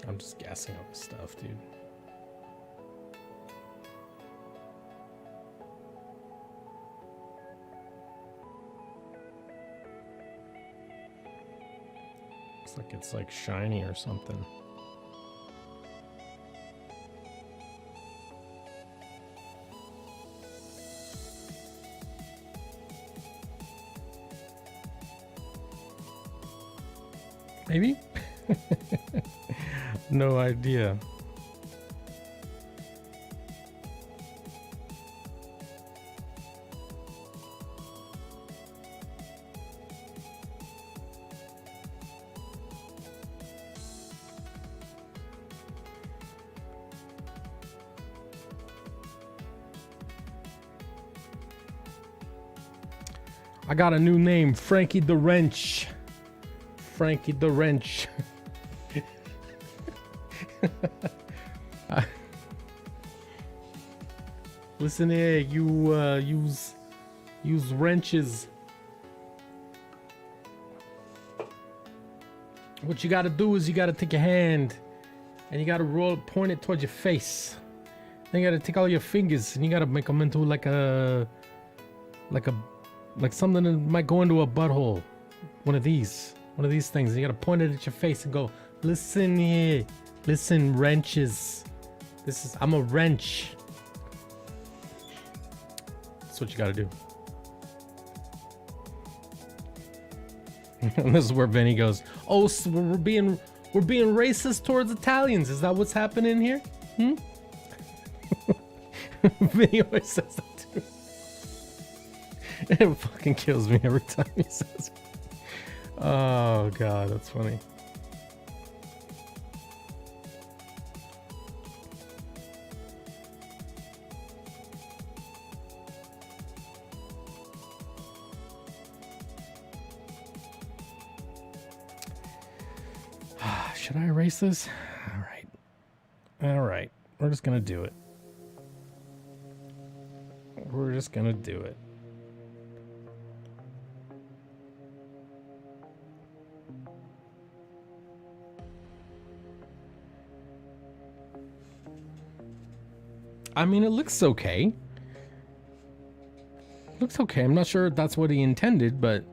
I'm just gassing up stuff, dude. Looks like it's like shiny or something. Maybe? No idea. I got a new name, Frankie the Wrench. Frankie the Wrench. Listen here, you use wrenches. What you gotta do is you gotta take your hand and you gotta point it towards your face. Then you gotta take all your fingers and you gotta make them into like something that might go into a butthole. One of these things. You gotta point it at your face and go, listen here, listen, wrenches. I'm a wrench. That's what you gotta do. And this is where Vinny goes, oh, so we're being racist towards Italians. Is that what's happening here? Vinny always says that too. It fucking kills me every time he says it. Oh god, that's funny. Should I erase this? All right. We're just gonna do it. We're just gonna do it. I mean, it looks okay. Looks okay. I'm not sure if that's what he intended, but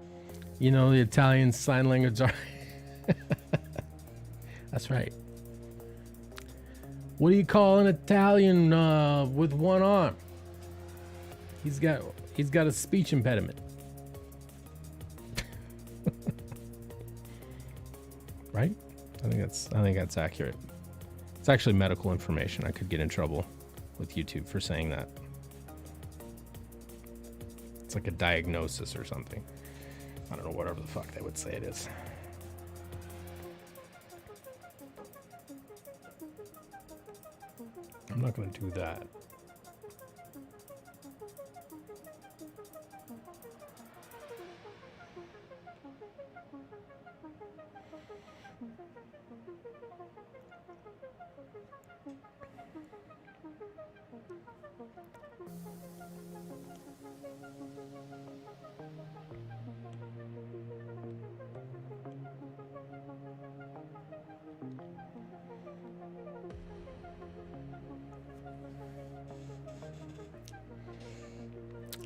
you know, the Italian sign language are. That's right. What do you call an Italian with one arm? He's got a speech impediment. Right? I think that's accurate. It's actually medical information. I could get in trouble with YouTube for saying that. It's like a diagnosis or something. I don't know, whatever the fuck they would say it is. I'm not going to do that.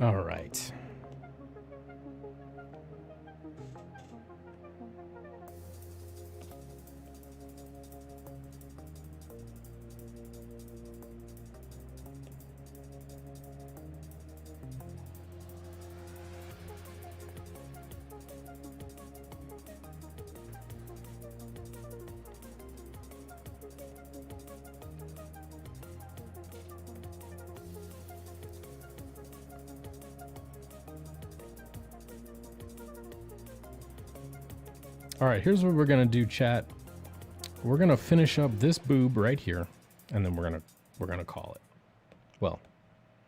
All right. All right, here's what we're gonna do, chat. We're gonna finish up this boob right here, and then we're gonna call it. Well,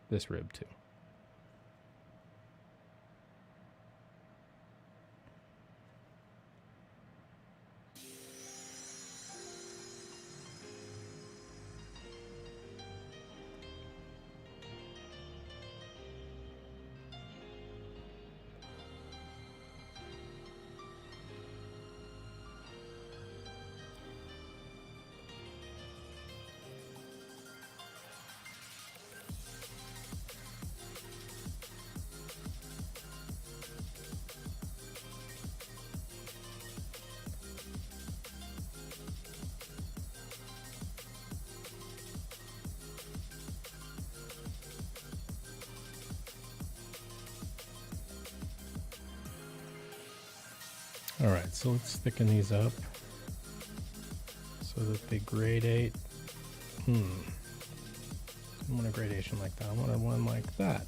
this rib too. All right, so let's thicken these up so that they gradate. I don't want a gradation like that. I want one like that.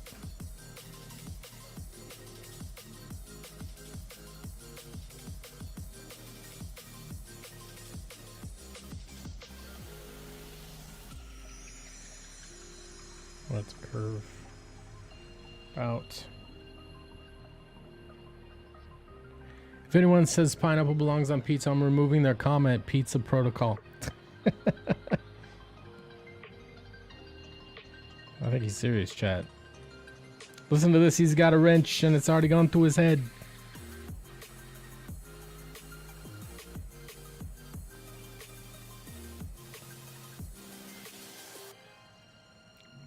Let's curve out. If anyone says pineapple belongs on pizza, I'm removing their comment. Pizza protocol. I think he's serious, chat. Listen to this. He's got a wrench and it's already gone through his head.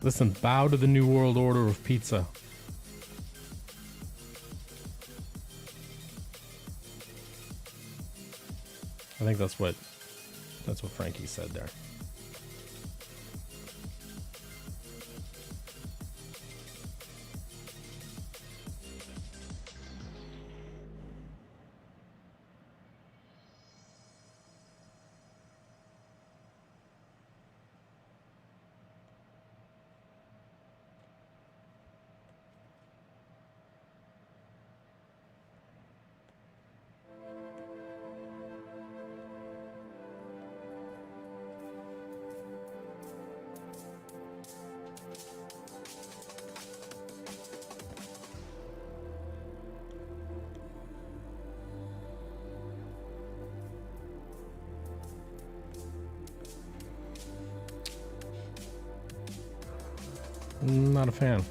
Listen, bow to the new world order of pizza. I think that's what Frankie said there. Not a fan.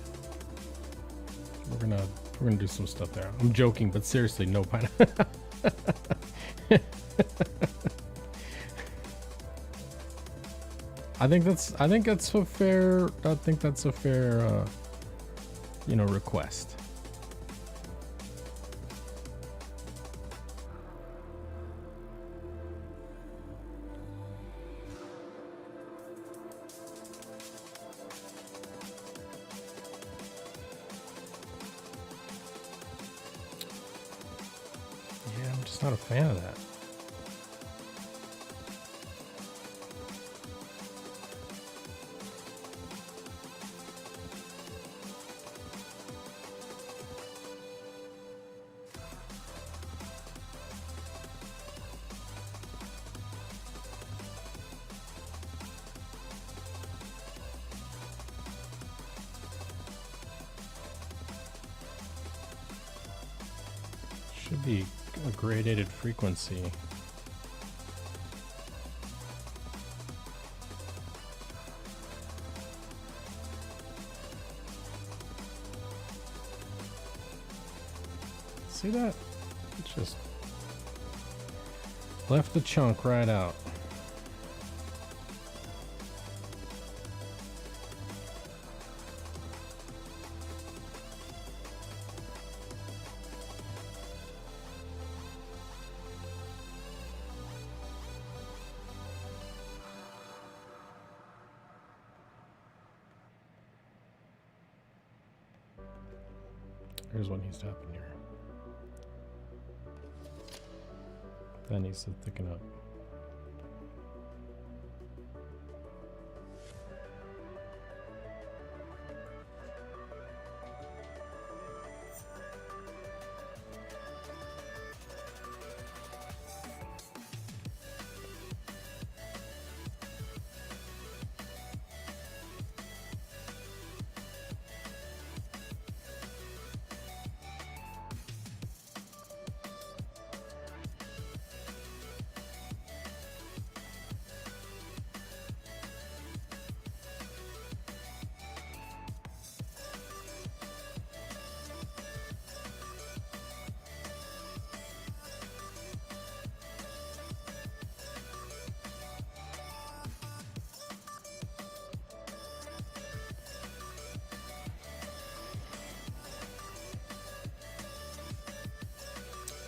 We're gonna do some stuff there. I'm joking, but seriously, no pineapple. I think that's a fair request. Not a fan of that. Should be a gradated frequency. See that? It just left the chunk right out. Here's what needs to happen here. That needs to thicken up.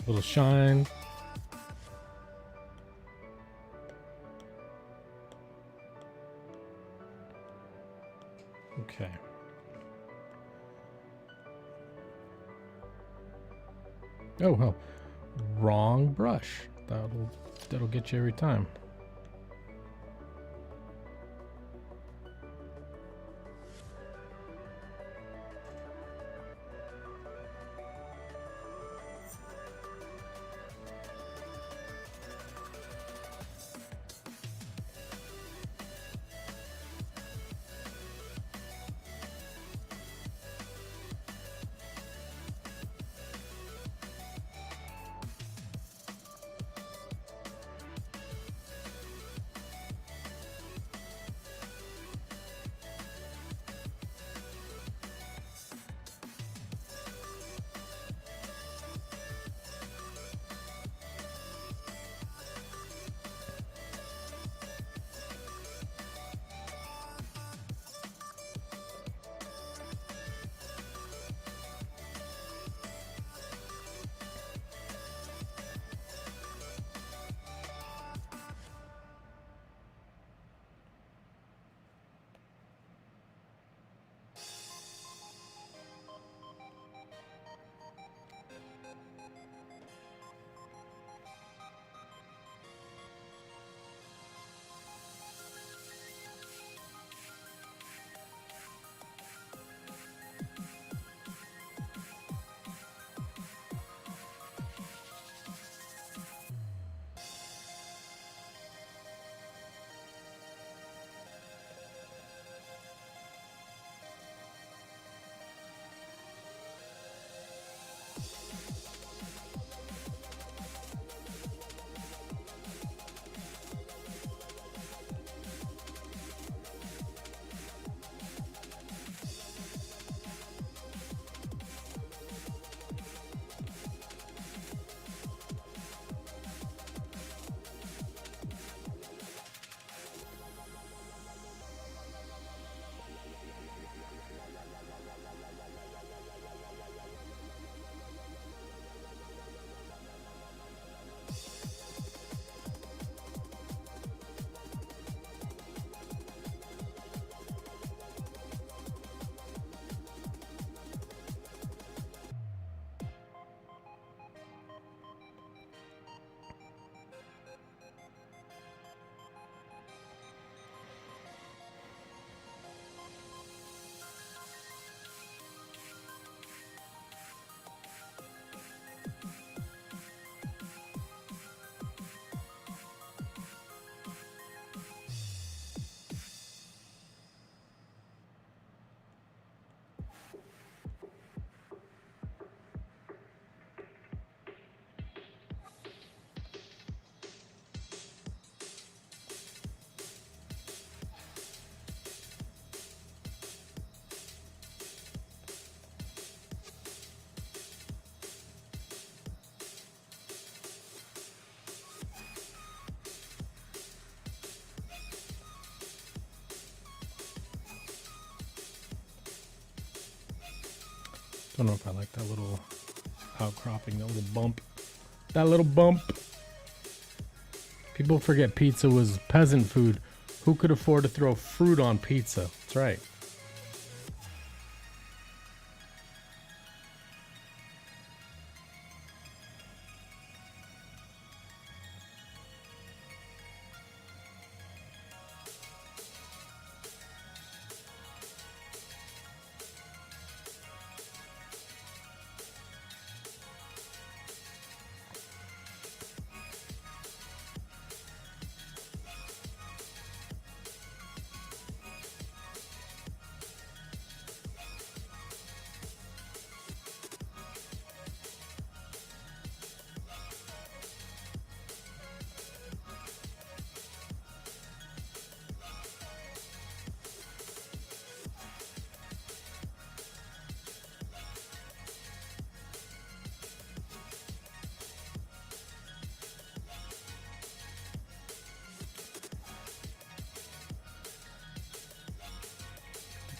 Little shine. Okay. Oh, well. wrong brush. That'll get you every time. Don't know if I like that little outcropping, that little bump. That little bump. People forget pizza was peasant food. Who could afford to throw fruit on pizza? That's right.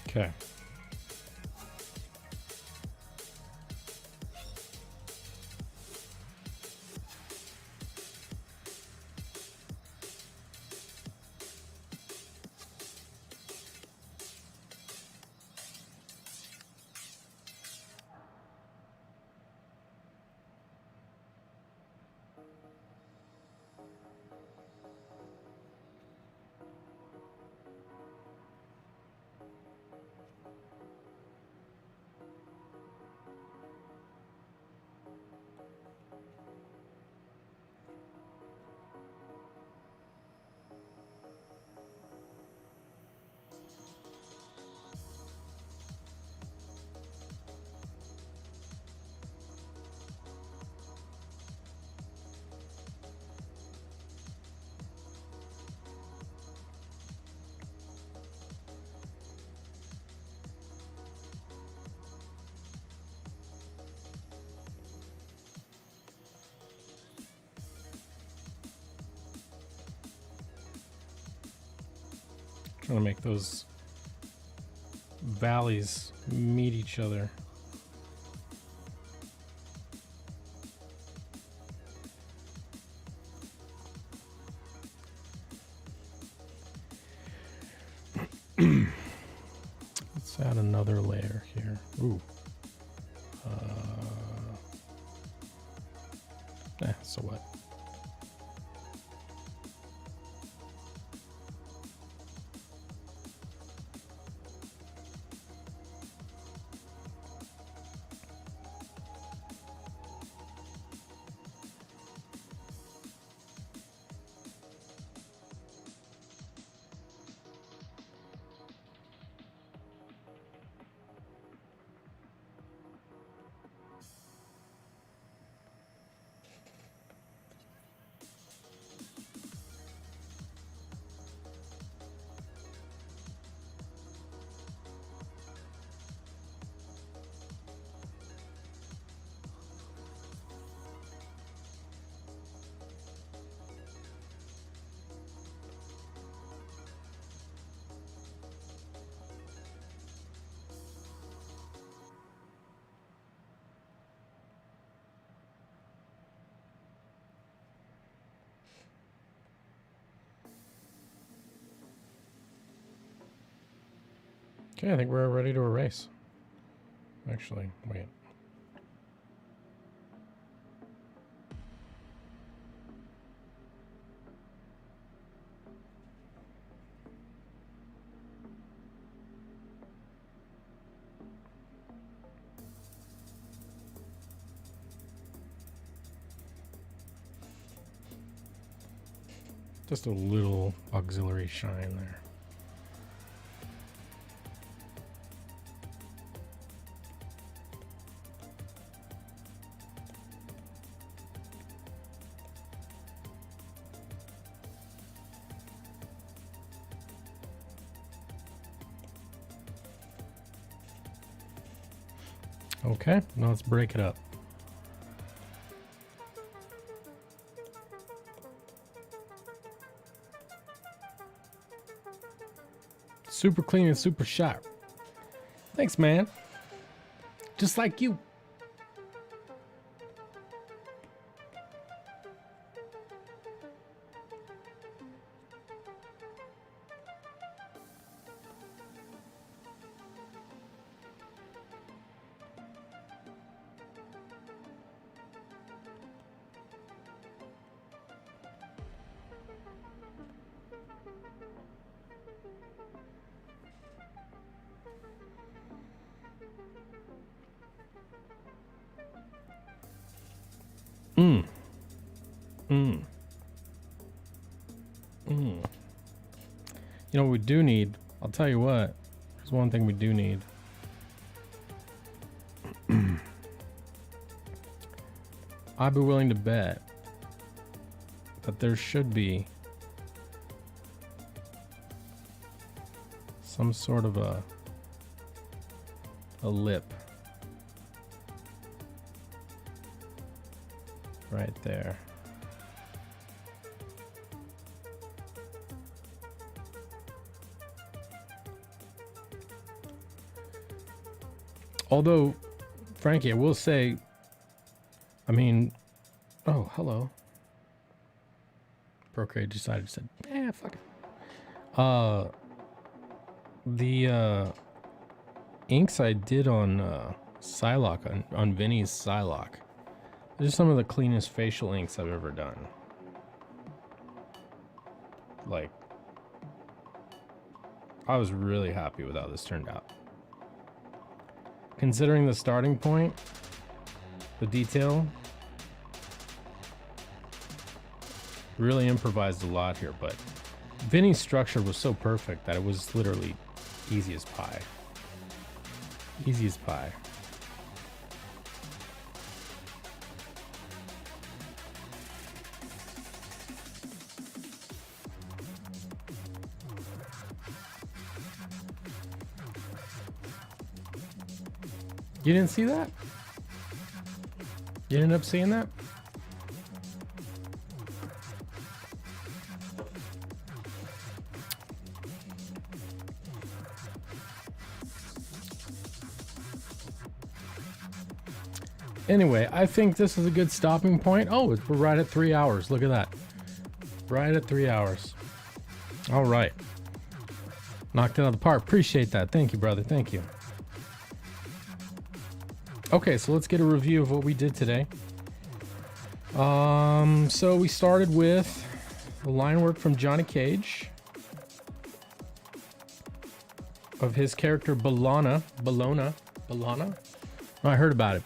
Okay. Trying to make those valleys meet each other. Let's add another layer here. Ooh. So what? Okay, I think we're ready to erase. Actually, wait. Just a little auxiliary shine there. Okay, now let's break it up. Super clean and super sharp. Thanks, man. Just like you. You know what we do need? I'll tell you what. There's one thing we do need. I'd be willing to bet that there should be some sort of a lip right there. Although, Frankie, I will say, I mean, oh, hello. Procreate decided to say, fuck it. The inks I did on Psylocke, on Vinny's Psylocke, these are some of the cleanest facial inks I've ever done. Like, I was really happy with how this turned out. Considering the starting point, the detail, really improvised a lot here, but Vinny's structure was so perfect that it was literally easy as pie. Easy as pie. You didn't see that? You ended up seeing that? Anyway, I think this is a good stopping point. Oh, we're right at 3 hours. Look at that. Right at 3 hours. All right. Knocked it out of the park. Appreciate that. Thank you, brother. Thank you. Okay, so let's get a review of what we did today. So we started with the line work from Johnny Cage of his character Bellona. Oh, I heard about it.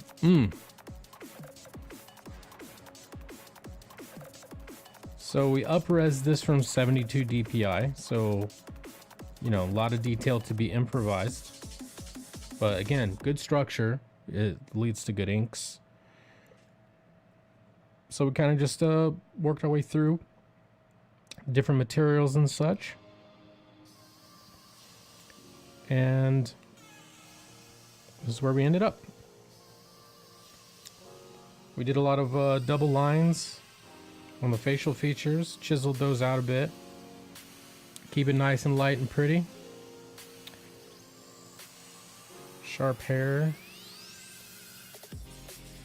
So we up-res this from 72 DPI. So, you know, a lot of detail to be improvised. But again, good structure. It leads to good inks. So we kind of just worked our way through different materials and such. And this is where we ended up. We did a lot of double lines on the facial features, chiseled those out a bit. Keep it nice and light and pretty. Sharp hair.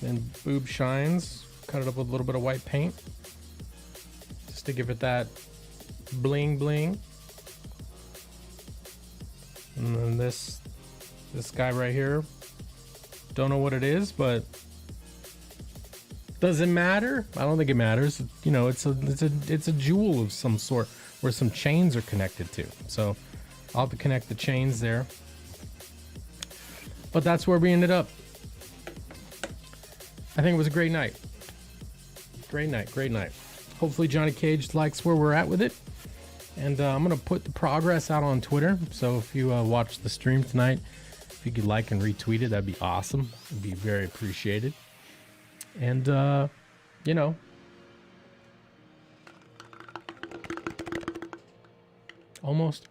Then boob shines. Cut it up with a little bit of white paint. Just to give it that bling bling. And then this guy right here. Don't know what it is, but does it matter? I don't think it matters. You know, it's a jewel of some sort where some chains are connected to. So I'll have to connect the chains there. But that's where we ended up. I think it was a great night. Great night, great night. Hopefully Johnny Cage likes where we're at with it. And I'm going to put the progress out on Twitter. So if you watch the stream tonight, if you could like and retweet it, that'd be awesome. It'd be very appreciated. And, you know, almost.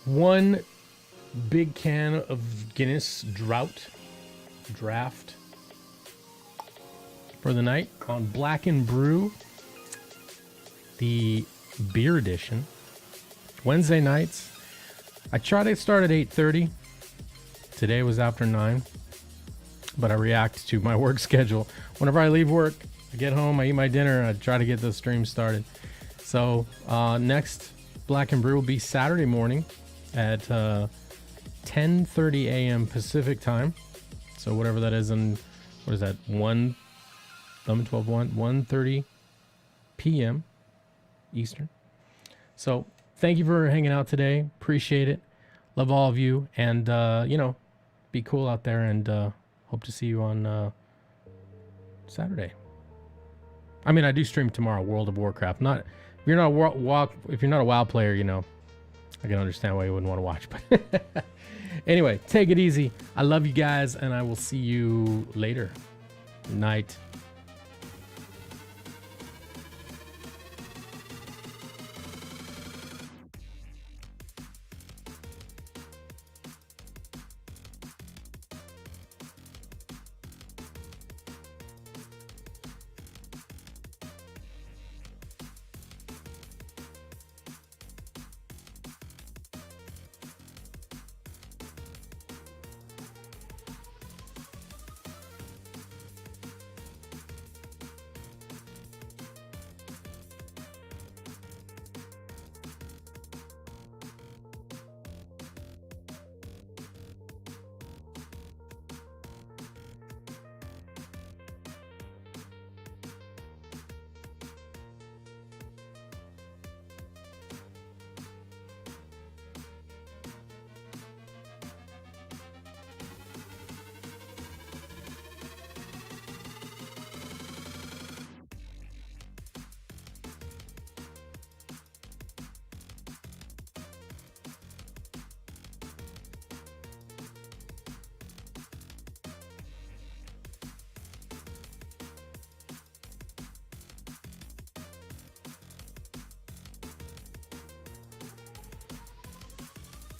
One big can of Guinness draft for the night on Black and Brew, the beer edition. Wednesday nights. I try to start at 8:30. Today was after 9, but I react to my work schedule. Whenever I leave work, I get home, I eat my dinner, I try to get the stream started. So next Black and Brew will be Saturday morning at 10:30 a.m. Pacific time. So whatever that is, and what is that? 1:30 p.m. Eastern. So thank you for hanging out today. Appreciate it. Love all of you, and you know, be cool out there, and hope to see you on Saturday. I mean, I do stream tomorrow, World of Warcraft. Not if you're not if you're not a WoW player, you know, I can understand why you wouldn't want to watch. But anyway, take it easy. I love you guys, and I will see you later. Night.